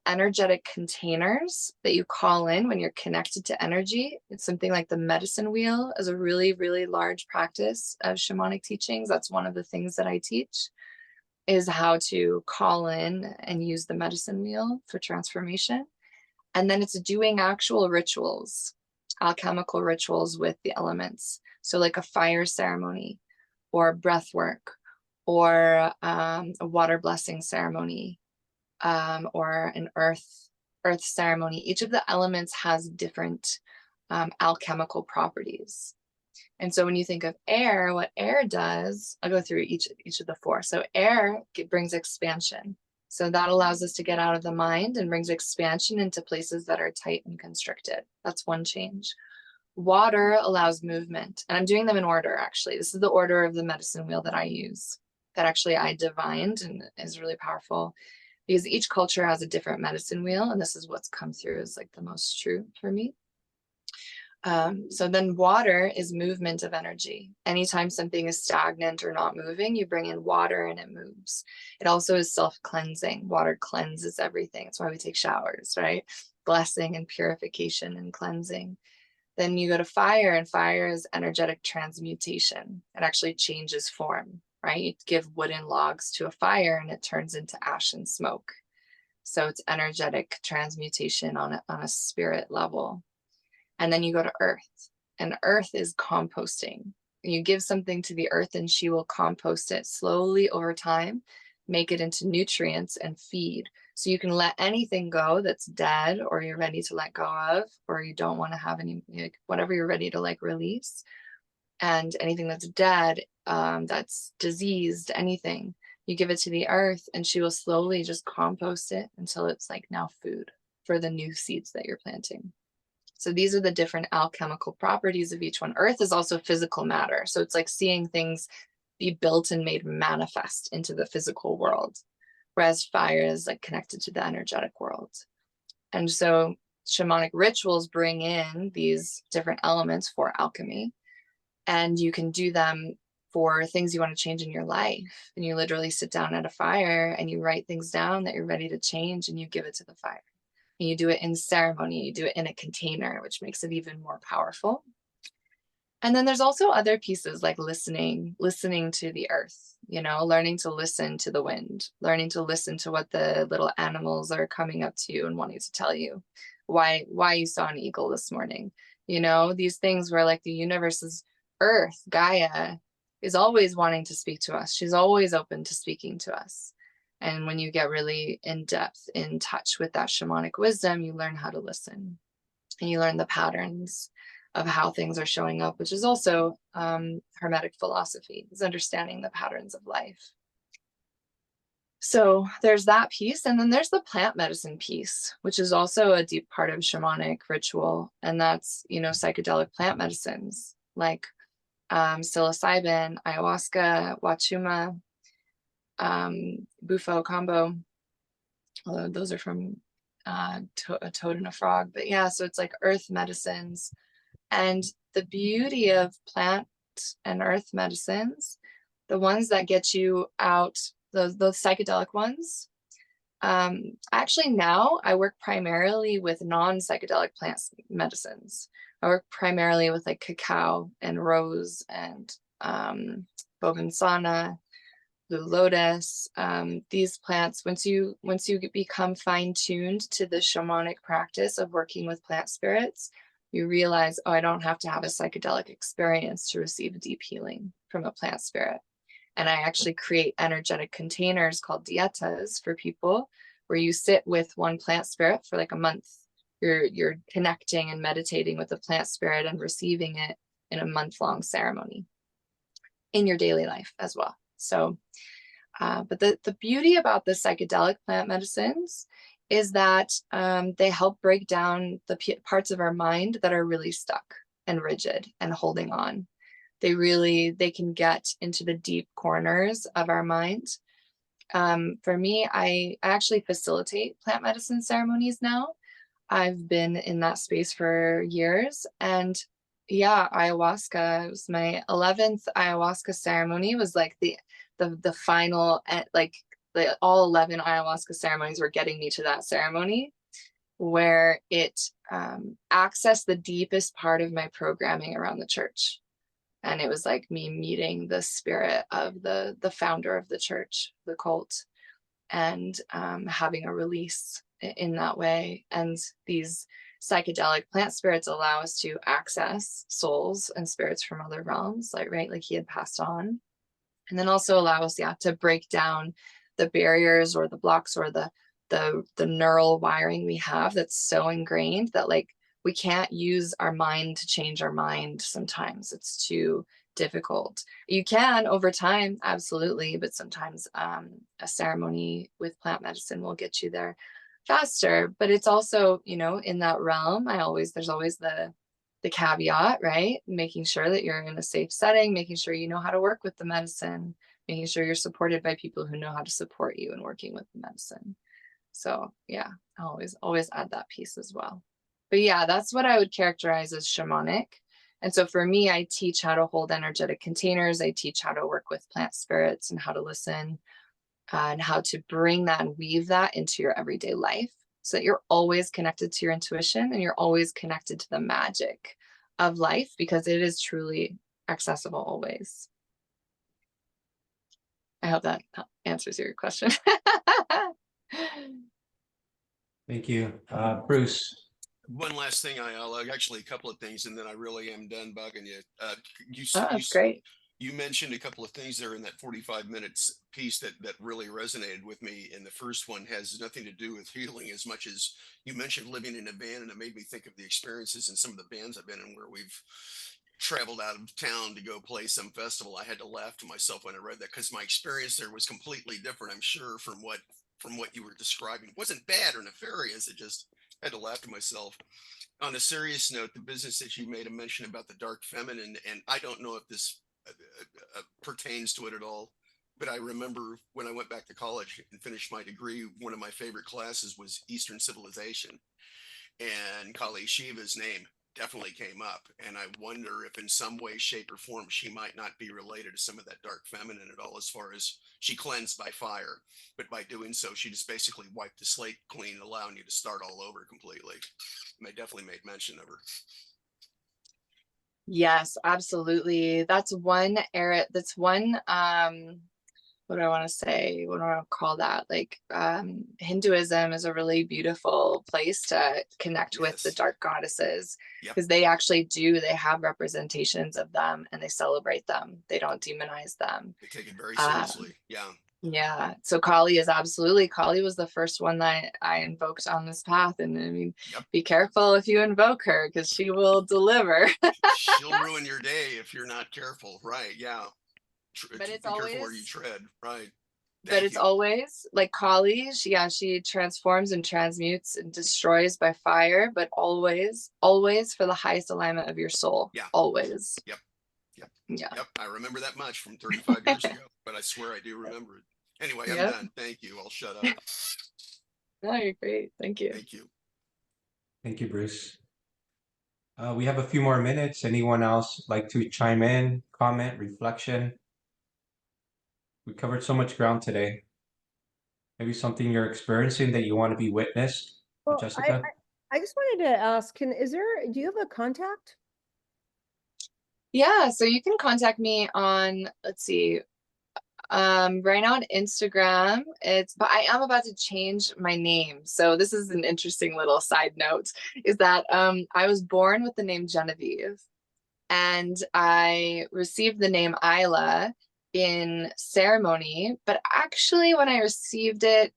energetic containers that you call in when you're connected to energy. It's something like the medicine wheel is a really, really large practice of shamanic teachings. That's one of the things that I teach, is how to call in and use the medicine wheel for transformation. And then it's doing actual rituals, alchemical rituals with the elements. So like a fire ceremony, or breath work, or a water blessing ceremony, or an earth ceremony. Each of the elements has different alchemical properties. And so when you think of air, what air does, I'll go through each of the four. So air brings expansion. So that allows us to get out of the mind and brings expansion into places that are tight and constricted. That's one change. Water allows movement, and I'm doing them in order, actually. This is the order of the medicine wheel that I use, that actually I divined and is really powerful, because each culture has a different medicine wheel, and this is what's come through as like the most true for me. So then water is movement of energy. Anytime something is stagnant or not moving, you bring in water and it moves. It also is self-cleansing. Water cleanses everything. That's why we take showers, right? Blessing and purification and cleansing. Then you go to fire, and fire is energetic transmutation. It actually changes form, right? You give wooden logs to a fire and it turns into ash and smoke. So it's energetic transmutation on a spirit level. And then you go to earth, and earth is composting. You give something to the earth and she will compost it slowly over time, make it into nutrients and feed. So you can let anything go that's dead, or you're ready to let go of, or you don't want to have any, like, whatever you're ready to like release. And anything that's dead, that's diseased, anything, you give it to the earth and she will slowly just compost it until it's like now food for the new seeds that you're planting. So these are the different alchemical properties of each one. Earth is also physical matter. So it's like seeing things be built and made manifest into the physical world, whereas fire is like connected to the energetic world. And so shamanic rituals bring in these different elements for alchemy, and you can do them for things you want to change in your life. And you literally sit down at a fire and you write things down that you're ready to change, and you give it to the fire. And you do it in ceremony, you do it in a container, which makes it even more powerful. And then there's also other pieces like listening to the earth, you know, learning to listen to the wind, learning to listen to what the little animals are coming up to you and wanting to tell you why you saw an eagle this morning. You know, these things where like the universe's earth, Gaia, is always wanting to speak to us. She's always open to speaking to us. And when you get really in depth, in touch with that shamanic wisdom, you learn how to listen, and you learn the patterns of how things are showing up, which is also Hermetic philosophy, is understanding the patterns of life. So there's that piece. And then there's the plant medicine piece, which is also a deep part of shamanic ritual. And that's, you know, psychedelic plant medicines like psilocybin, ayahuasca, wachuma, bufo combo, although those are from a toad and a frog. But yeah, so it's like earth medicines. And the beauty of plant and earth medicines, the ones that get you out, those psychedelic ones, actually now I work primarily with non-psychedelic plant medicines. I work primarily with like cacao and rose and bovensana, blue lotus. These plants, once you become fine-tuned to the shamanic practice of working with plant spirits, you realize, oh, I don't have to have a psychedelic experience to receive deep healing from a plant spirit. And I actually create energetic containers called dietas for people, where you sit with one plant spirit for like a month. You're connecting and meditating with the plant spirit and receiving it in a month-long ceremony in your daily life as well. So, but the beauty about the psychedelic plant medicines is that they help break down the parts of our mind that are really stuck and rigid and holding on. They can get into the deep corners of our mind. For me, I actually facilitate plant medicine ceremonies now. I've been in that space for years, and yeah, ayahuasca, it was my 11th ayahuasca ceremony, was like the final, like all 11 ayahuasca ceremonies were getting me to that ceremony where it accessed the deepest part of my programming around the church. And it was like me meeting the spirit of the founder of the church, the cult, and having a release in that way. And these psychedelic plant spirits allow us to access souls and spirits from other realms, like he had passed on. And then also allow us, to break down the barriers or the blocks or the neural wiring we have that's so ingrained that like we can't use our mind to change our mind. Sometimes it's too difficult. You can over time, absolutely, but sometimes a ceremony with plant medicine will get you there faster. But it's also, in that realm, there's always the the caveat, right? Making sure that you're in a safe setting, making sure you know how to work with the medicine, making sure you're supported by people who know how to support you in working with the medicine. So yeah, I always add that piece as well. But yeah, that's what I would characterize as shamanic. And so for me, I teach how to hold energetic containers. I teach how to work with plant spirits and how to listen and how to bring that and weave that into your everyday life so that you're always connected to your intuition and you're always connected to the magic of life, because it is truly accessible always. I hope that answers your question. Thank you. Bruce. One last thing, Ayala, actually a couple of things, and then I really am done bugging you. Oh, that's great. You mentioned a couple of things there in that 45 minutes piece that really resonated with me. And the first one has nothing to do with healing as much as you mentioned living in a van, and it made me think of the experiences in some of the bands I've been in where we've traveled out of town to go play some festival. I had to laugh to myself when I read that because my experience there was completely different, I'm sure, from what you were describing. It wasn't bad or nefarious. It just had to laugh to myself. On a serious note, the business that you made a mention about the dark feminine, and I don't know if this pertains to it at all, but I remember when I went back to college and finished my degree, one of my favorite classes was Eastern Civilization, and Kali Shiva's name definitely came up. And I wonder if in some way, shape, or form she might not be related to some of that dark feminine at all, as far as she cleansed by fire, but by doing so she just basically wiped the slate clean, allowing you to start all over completely. And I definitely made mention of her. Yes, absolutely. That's one area, that's one what do I want to say? What do I call that? Like Hinduism is a really beautiful place to connect with the dark goddesses, because they actually they have representations of them and they celebrate them. They don't demonize them. They take it very seriously. Yeah. So Kali was the first one that I invoked on this path. And I mean, be careful if you invoke her, because she will deliver. She'll ruin your day if you're not careful. Right. Yeah. But it's be always careful where you tread. Right. But it's always like Kali. She transforms and transmutes and destroys by fire, but always for the highest alignment of your soul. Yeah. Always. Yep. Yeah. I remember that much from 35 years ago, but I swear I do remember it. Anyway, I'm done. Thank you. I'll shut up. No, you're great. Thank you. Thank you. Thank you, Bruce. We have a few more minutes. Anyone else like to chime in, comment, reflection? We covered so much ground today. Maybe something you're experiencing that you want to be witnessed, Well, Jessica? I just wanted to ask, do you have a contact? Yeah, so you can contact me on, let's see, right now on Instagram, but I am about to change my name. So this is an interesting little side note, is that I was born with the name Genevieve, and I received the name Ayala in ceremony, but actually when I received it, it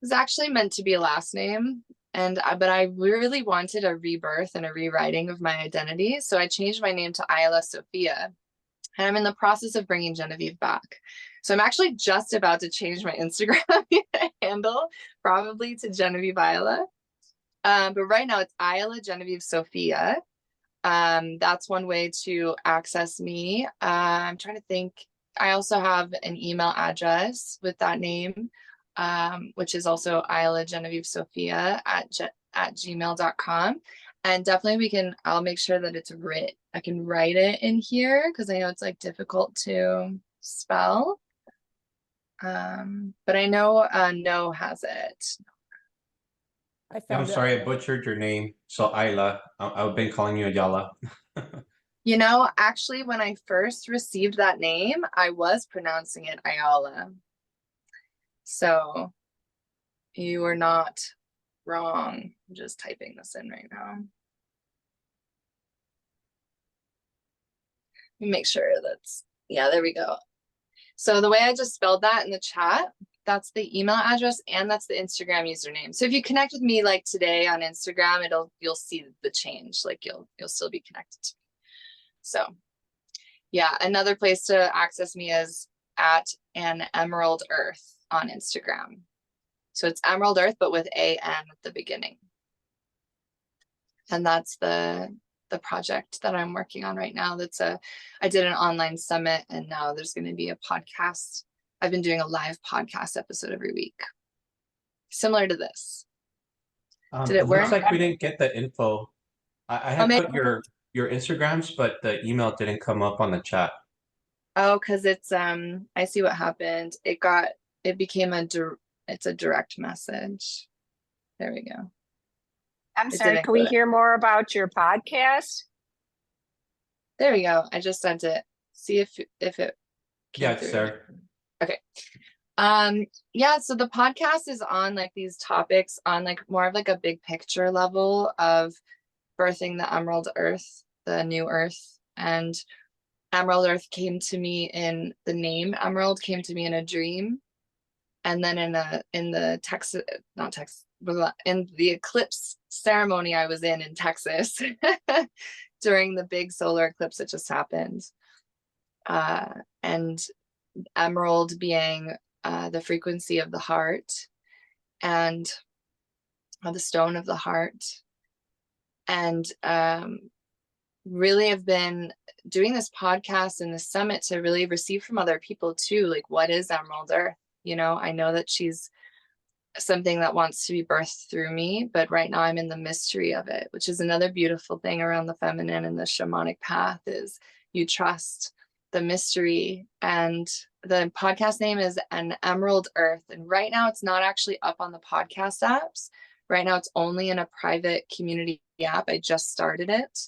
was actually meant to be a last name. But I really wanted a rebirth and a rewriting of my identity. So I changed my name to Ayala Sophia. And I'm in the process of bringing Genevieve back. So I'm actually just about to change my Instagram handle, probably to Genevieve Ayala. But right now it's Ayala Genevieve Sophia. That's one way to access me. I'm trying to think. I also have an email address with that name, which is also Ayala Genevieve Sophia at gmail.com. And definitely I'll make sure that it's written. I can write it in here because I know it's like difficult to spell. But I know No has it. I'm sorry, I butchered your name. So Ayla, I've been calling you Ayala. You know, actually, when I first received that name, I was pronouncing it Ayala. So you are not wrong. I'm just typing this in right now. Let me make sure there we go. So the way I just spelled that in the chat, that's the email address and that's the Instagram username. So if you connect with me like today on Instagram, you'll see the change. Like you'll still be connected to me. So yeah, another place to access me is at an Emerald Earth on Instagram. So it's Emerald Earth, but with AN at the beginning. And that's the the project that I'm working on right now. I did an online summit, and now there's going to be a podcast. I've been doing a live podcast episode every week, similar to this. Did it looks work? like we didn't get the info. I had maybe- put your Instagrams, but the email didn't come up on the chat. Oh, because it's I see what happened. It became it's a direct message. There we go. I'm It sorry, didn't can we go hear more about your podcast? There we go. I just sent it. See if it came Yeah, through. sir. Okay. Yeah, so the podcast is on like these topics on like more of like a big picture level of birthing the Emerald Earth, the new Earth. And Emerald Earth came to me in the name Emerald came to me in a dream. And then in the Texas, not Texas, in the eclipse ceremony I was in Texas during the big solar eclipse that just happened. And emerald being the frequency of the heart and the stone of the heart. And really have been doing this podcast and this summit to really receive from other people too, like, what is Emerald Earth? You know, I know that she's something that wants to be birthed through me, but right now I'm in the mystery of it, which is another beautiful thing around the feminine and the shamanic path, is you trust the mystery. And the podcast name is An Emerald Earth. And right now it's not actually up on the podcast apps. Right now it's only in a private community app. I just started it.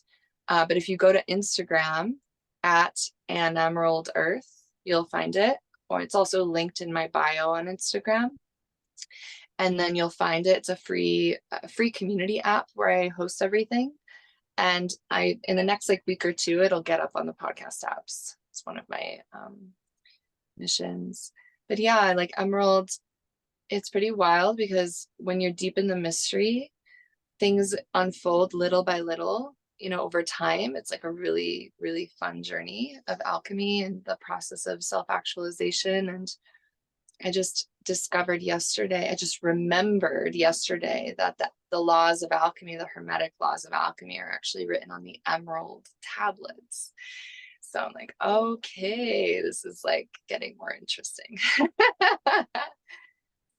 But if you go to Instagram at An Emerald Earth, you'll find it. Or it's also linked in my bio on Instagram. And then you'll find it. It's a free community app where I host everything. And in the next like week or two, it'll get up on the podcast apps. It's one of my missions. But yeah, like Emerald, it's pretty wild because when you're deep in the mystery, things unfold little by little, you know, over time. It's like a really, really fun journey of alchemy and the process of self-actualization. And I just discovered yesterday, I just remembered yesterday that the laws of alchemy, the hermetic laws of alchemy, are actually written on the emerald tablets. So I'm like, okay, this is like getting more interesting.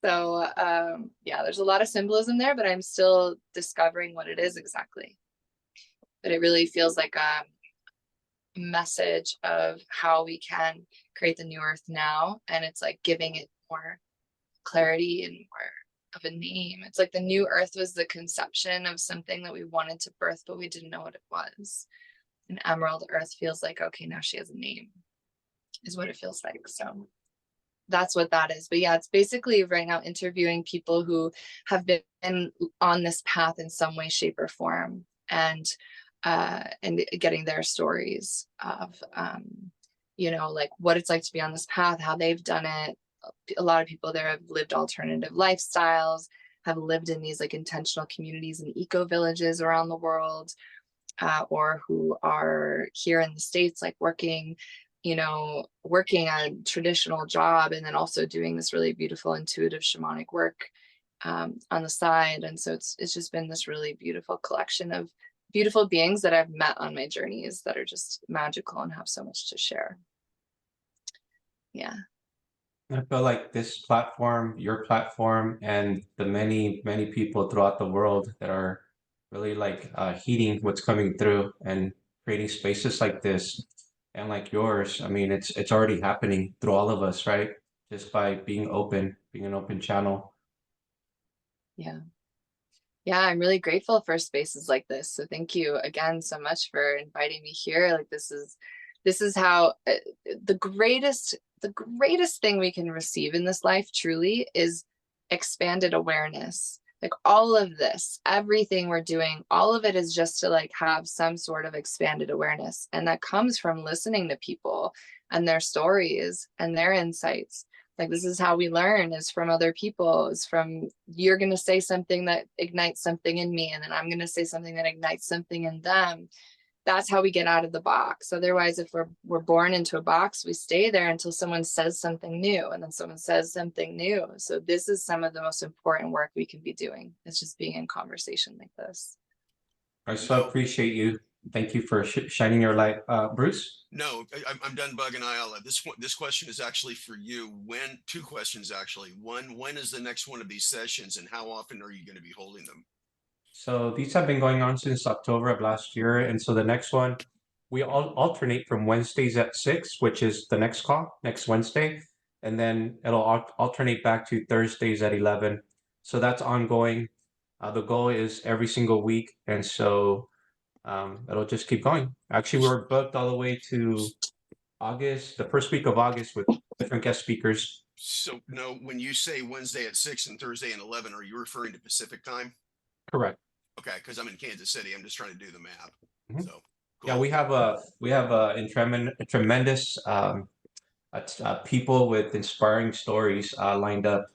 So yeah, there's a lot of symbolism there, but I'm still discovering what it is exactly. But it really feels like a message of how we can create the new earth now. And it's like giving it more clarity and more of a name. It's like the new earth was the conception of something that we wanted to birth, but we didn't know what it was. And Emerald Earth feels like, okay, now she has a name, is what it feels like. So that's what that is. But yeah, it's basically right now interviewing people who have been on this path in some way, shape, or form, and getting their stories of you know, like what it's like to be on this path, how they've done it. A lot of people there have lived alternative lifestyles, have lived in these like intentional communities and eco villages around the world, or who are here in the States, like working a traditional job and then also doing this really beautiful intuitive shamanic work on the side. And so it's just been this really beautiful collection of beautiful beings that I've met on my journeys that are just magical and have so much to share. Yeah. I feel like this platform, your platform, and the many, many people throughout the world that are really like heeding what's coming through and creating spaces like this and like yours. I mean, it's already happening through all of us, right? Just by being open, being an open channel. Yeah. Yeah, I'm really grateful for spaces like this. So thank you again so much for inviting me here. Like this is how the greatest thing we can receive in this life truly is expanded awareness. Like all of this, everything we're doing, all of it is just to like have some sort of expanded awareness. And that comes from listening to people and their stories and their insights. Like this is how we learn, is from other people, is from, you're going to say something that ignites something in me, and then I'm going to say something that ignites something in them. That's how we get out of the box. Otherwise, if we're born into a box, we stay there until someone says something new, and then someone says something new. So this is some of the most important work we can be doing. It's just being in conversation like this. I so appreciate you thank you for shining your light. Bruce? No, I'm done bugging Ayala. This question is actually for you. Two questions actually. One, when is the next one of these sessions and how often are you going to be holding them? So these have been going on since October of last year. And so the next one, we all alternate from Wednesdays at 6, which is the next call, next Wednesday. And then it'll alternate back to Thursdays at 11. So that's ongoing. The goal is every single week. And so it'll just keep going. Actually, we're booked all the way to August, the first week of August with different guest speakers. So no, when you say Wednesday at 6 and Thursday at 11, are you referring to Pacific time? Correct. Okay, because I'm in Kansas City. I'm just trying to do the math. Mhm. So Yeah, cool. we have a tremendous people with inspiring stories lined up.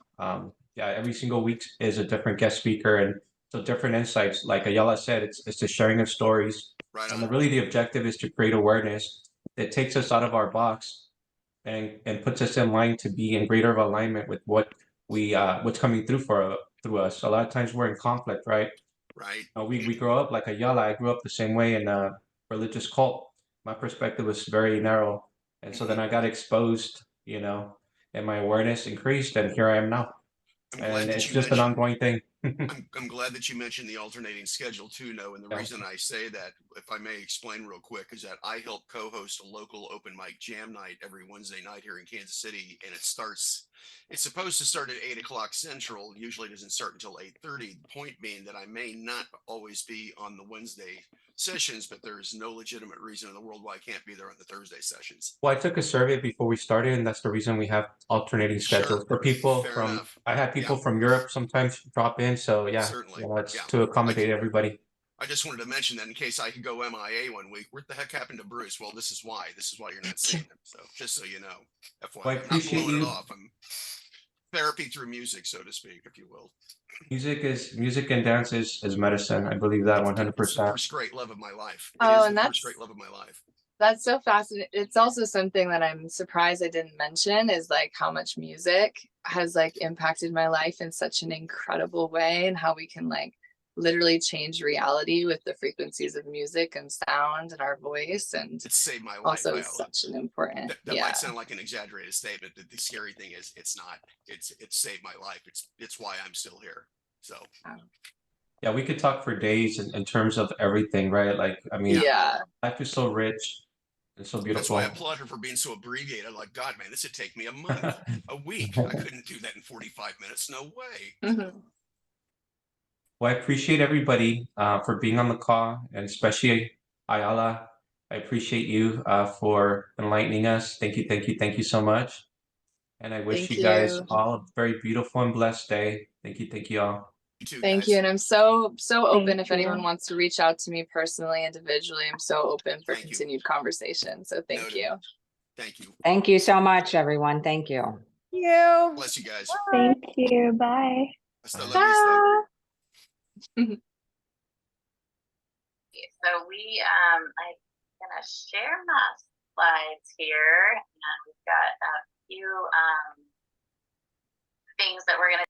Yeah, every single week is a different guest speaker and so different insights. Like Ayala said, it's the sharing of stories. Right And on. really the objective is to create awareness that takes us out of our box and puts us in line to be in greater alignment with what what's coming through us. A lot of times we're in conflict, right? Right. We grow up like Ayala. I grew up the same way in a religious cult. My perspective was very narrow, and so then I got exposed, and my awareness increased, and here I am now. I'm glad And that it's you just an mentioned. ongoing thing. I'm glad that you mentioned the alternating schedule too, No. And the Yeah. reason I say that, if I may explain real quick, is that I help co-host a local open mic jam night every Wednesday night here in Kansas City. And it's supposed to start at 8 o'clock Central. Usually doesn't start until 8:30. The point being that I may not always be on the Wednesday sessions, but there's no legitimate reason in the world why I can't be there on the Thursday sessions. Well, I took a survey before we started, and that's the reason we have alternating Sure. schedules for people Fair from. enough. I had people Yeah. from Europe sometimes drop in, so yeah, Certainly. it's Yeah. to accommodate everybody. I just wanted to mention that in case I could go MIA one week. What the heck happened to Bruce? Well, this is why. This is why you're not seeing him. So just so you know, FYI, Well, I I'm not appreciate blowing it you. off. I'm therapy through music, so to speak, if you will. Music and dance is medicine. I believe that It's the 100%. first great love of my life. Oh, It is and the first that's great love of my life. That's so fascinating. It's also something that I'm surprised I didn't mention is like how much music has like impacted my life in such an incredible way and how we can like literally change reality with the frequencies of music and sound and our voice. And It saved my life. also Ayala. is such an important, That yeah. might sound like an exaggerated statement. But the scary thing is, it's not. It saved my life. It's why I'm still here. So Yeah, we could talk for days in terms of everything, right? Like, I mean, Yeah. life is so rich and so that's beautiful. why I applaud her for being so abbreviated. Like, God, man, this would take me a month, a week. I couldn't do that in 45 minutes. No way. Mhm. Well, I appreciate everybody for being on the call, and especially Ayala. I appreciate you for enlightening us. Thank you, thank you, thank you so much. And I wish Thank you guys you. all a very beautiful and blessed day. Thank you all. You too, Thank guys. you. And I'm so open Thank if anyone you. wants to reach out to me personally, individually. I'm so open for Thank you. continued conversation. So thank Noted. you. Thank you. Thank you so much, everyone. Thank you. You. Bless you guys. Thank you. Bye. Hasta la vista. So I'm gonna share my slides here, and we've got a few things that we're gonna